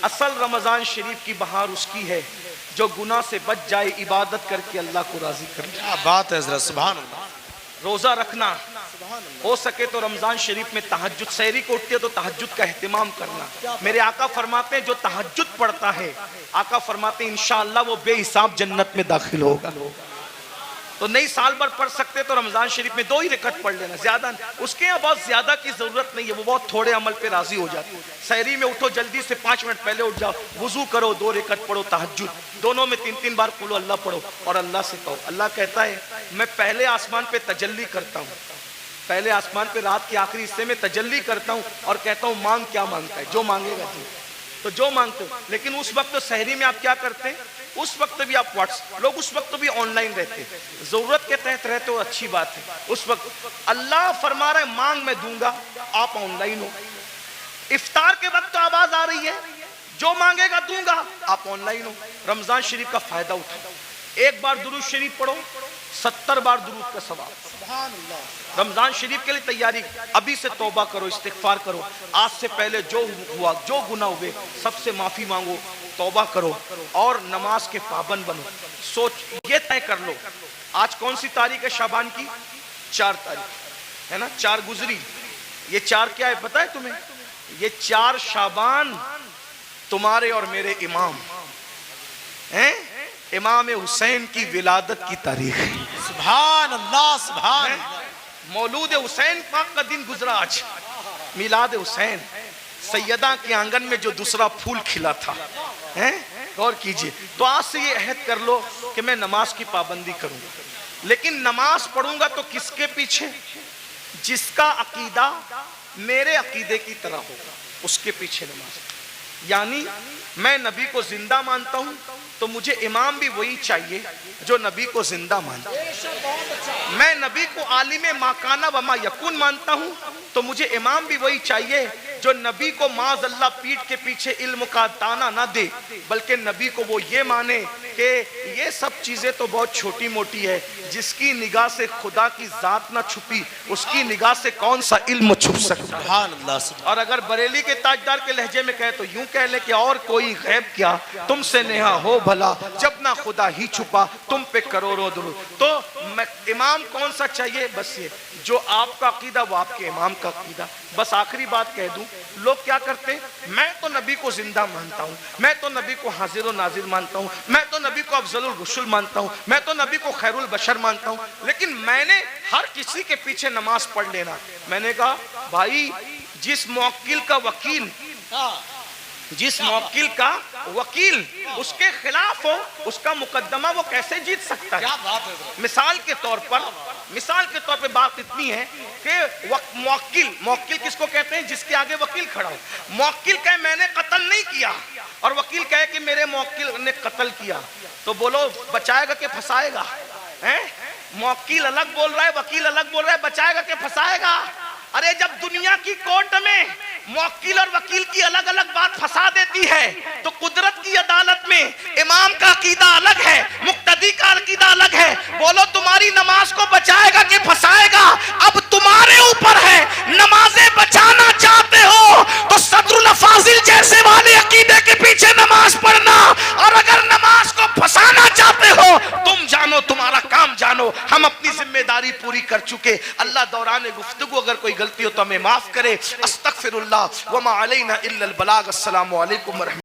اصل رمضان شریف کی بہار اس کی ہے جو گناہ سے بچ جائے، عبادت کر کے اللہ کو راضی کر لے. کیا بات ہے حضرت، سبحان اللہ. روزہ رکھنا، ہو سکے تو رمضان شریف میں تہجد، سحری کو اٹھتے تو تہجد کا اہتمام کرنا. میرے آقا فرماتے ہیں جو تہجد پڑھتا ہے، آقا فرماتے ہیں انشاءاللہ وہ بے حساب جنت میں داخل ہوگا. تو نہیں سال بھر پڑھ سکتے تو رمضان شریف میں 2 ہی رکعت پڑھ لینا، زیادہ اس کے یہاں بہت زیادہ کی ضرورت نہیں ہے، وہ بہت تھوڑے عمل پہ راضی ہو جاتے. سحری میں اٹھو جلدی سے 5 منٹ پہلے اٹھ جاؤ، وضو کرو، 2 رکعت پڑھو تہجد، دونوں میں 3 بار قل اللہ پڑھو اور اللہ سے کہو. اللہ کہتا ہے میں پہلے آسمان پہ تجلی کرتا ہوں، پہلے آسمان پہ رات کے آخری حصے میں تجلی کرتا ہوں اور کہتا ہوں مانگ کیا مانگتا ہے، جو مانگے گا تو جو مانگتے ہو. لیکن اس وقت سحری میں آپ کیا کرتے ہیں؟ اس وقت بھی آپ لوگ اس وقت بھی آن لائن رہتے، ضرورت کے تحت رہتے ہو، اچھی بات ہے. اس وقت اللہ فرما رہا ہے مانگ میں دوں گا، آپ آن لائن ہو. افطار کے وقت تو آواز آ رہی ہے جو مانگے گا دوں گا، آپ آن لائن ہو. رمضان شریف کا فائدہ اٹھاؤ، 1 بار درود شریف پڑھو، 70 بار درود کا ثواب. رمضان شریف کے لیے تیاری ابھی سے توبہ کرو، استغفار کرو. آج سے پہلے جو ہوا، جو گناہ ہوئے سب سے معافی مانگو، توبہ کرو اور نماز کے پابند بنو. سوچ یہ طے کر لو آج کون سی تاریخ ہے شعبان کی؟ 4 تاریخ ہے نا، 4 گزری. یہ 4 کیا ہے پتہ ہے تمہیں؟ یہ 4 شعبان تمہارے اور میرے امام ہیں، امام حسین کی ولادت کی تاریخ ہے. سبحان اللہ سبحان اللہ. مولود حسین پاک کا دن گزرا آج، میلاد حسین. سیدہ کے آنگن میں جو دوسرا پھول کھلا تھا، غور کیجئے. تو آج سے یہ عہد کر لو کہ میں نماز کی پابندی کروں گا. لیکن نماز پڑھوں گا تو کس کے پیچھے؟ جس کا عقیدہ میرے عقیدے کی طرح ہوگا اس کے پیچھے نماز. یعنی میں نبی کو زندہ مانتا ہوں تو مجھے امام بھی وہی چاہیے جو نبی کو زندہ مانتا ہے. میں نبی کو عالم ما کان و ما یکون مانتا ہوں تو مجھے امام بھی وہی چاہیے جو نبی کو معاذ اللہ پیٹھ کے پیچھے علم کا دانہ نہ دے، بلکہ نبی کو وہ یہ مانے کہ یہ سب چیزیں تو بہت چھوٹی موٹی ہے، جس کی نگاہ سے خدا کی ذات نہ چھپی اس کی نگاہ سے کون سا علم چھپ سکتا ہے. اور اگر بریلی کے تاجدار کے لہجے میں کہے تو یوں کہہ لے کہ اور کوئی غیب کیا تم سے نہا ہو بھلا، جب نہ خدا ہی چھپا تم پہ کروڑوں درود. تو امام کون سا چاہیے؟ بس یہ جو آپ کا عقیدہ وہ آپ کے امام کا عقیدہ. بس آخری بات کہہ دوں، لوگ کیا کرتے ہیں؟ میں تو نبی کو زندہ مانتا ہوں، میں تو نبی کو حاضر و ناظر مانتا ہوں، میں تو نبی کو افضل الرسل مانتا ہوں، میں تو نبی کو خیر البشر مانتا ہوں. لیکن میں نے ہر کسی کے پیچھے نماز پڑھ لینا. میں نے کہا بھائی جس موکل کا وکیل اس کے خلاف ہو اس کا مقدمہ وہ کیسے جیت سکتا ہے؟ مثال کے طور پہ بات اتنی ہے کہ موکل کس کو کہتے ہیں؟ جس کے آگے وکیل کھڑا ہو. موکل کہے میں نے قتل نہیں کیا اور وکیل کہے کہ میرے موکل نے قتل کیا، تو بولو بچائے گا کہ پھنسائے گا؟ موکل الگ بول رہا ہے، وکیل الگ بول رہا ہے، بچائے گا کہ پھنسائے گا؟ ارے جب دنیا کی کورٹ میں موکل اور وکیل کی الگ الگ بات پھنسا دیتی ہے تو قدرت کی عدالت میں امام کا عقیدہ الگ ہے، مقتدی کا عقیدہ الگ ہے. بولو تمہاری نماز کو بچائے گا کہ پھنسائے گا؟ اب تمہارے اوپر ہے. نمازیں بچانا چاہتے ہو تو صدر الافاضل جیسے والے عقیدے کے پیچھے نماز پڑھنا، اور اگر نماز کو پھنسانا چاہتے ہو تم جانو تمہارا کام جانو. ہم اپنی ذمہ داری پوری کر چکے. اللہ دوران گفتگو اگر کوئی غلطی ہو تو ہمیں معاف کرے. استغفر اللہ وما علینا الا البلاغ. السلام علیکم ورحمۃ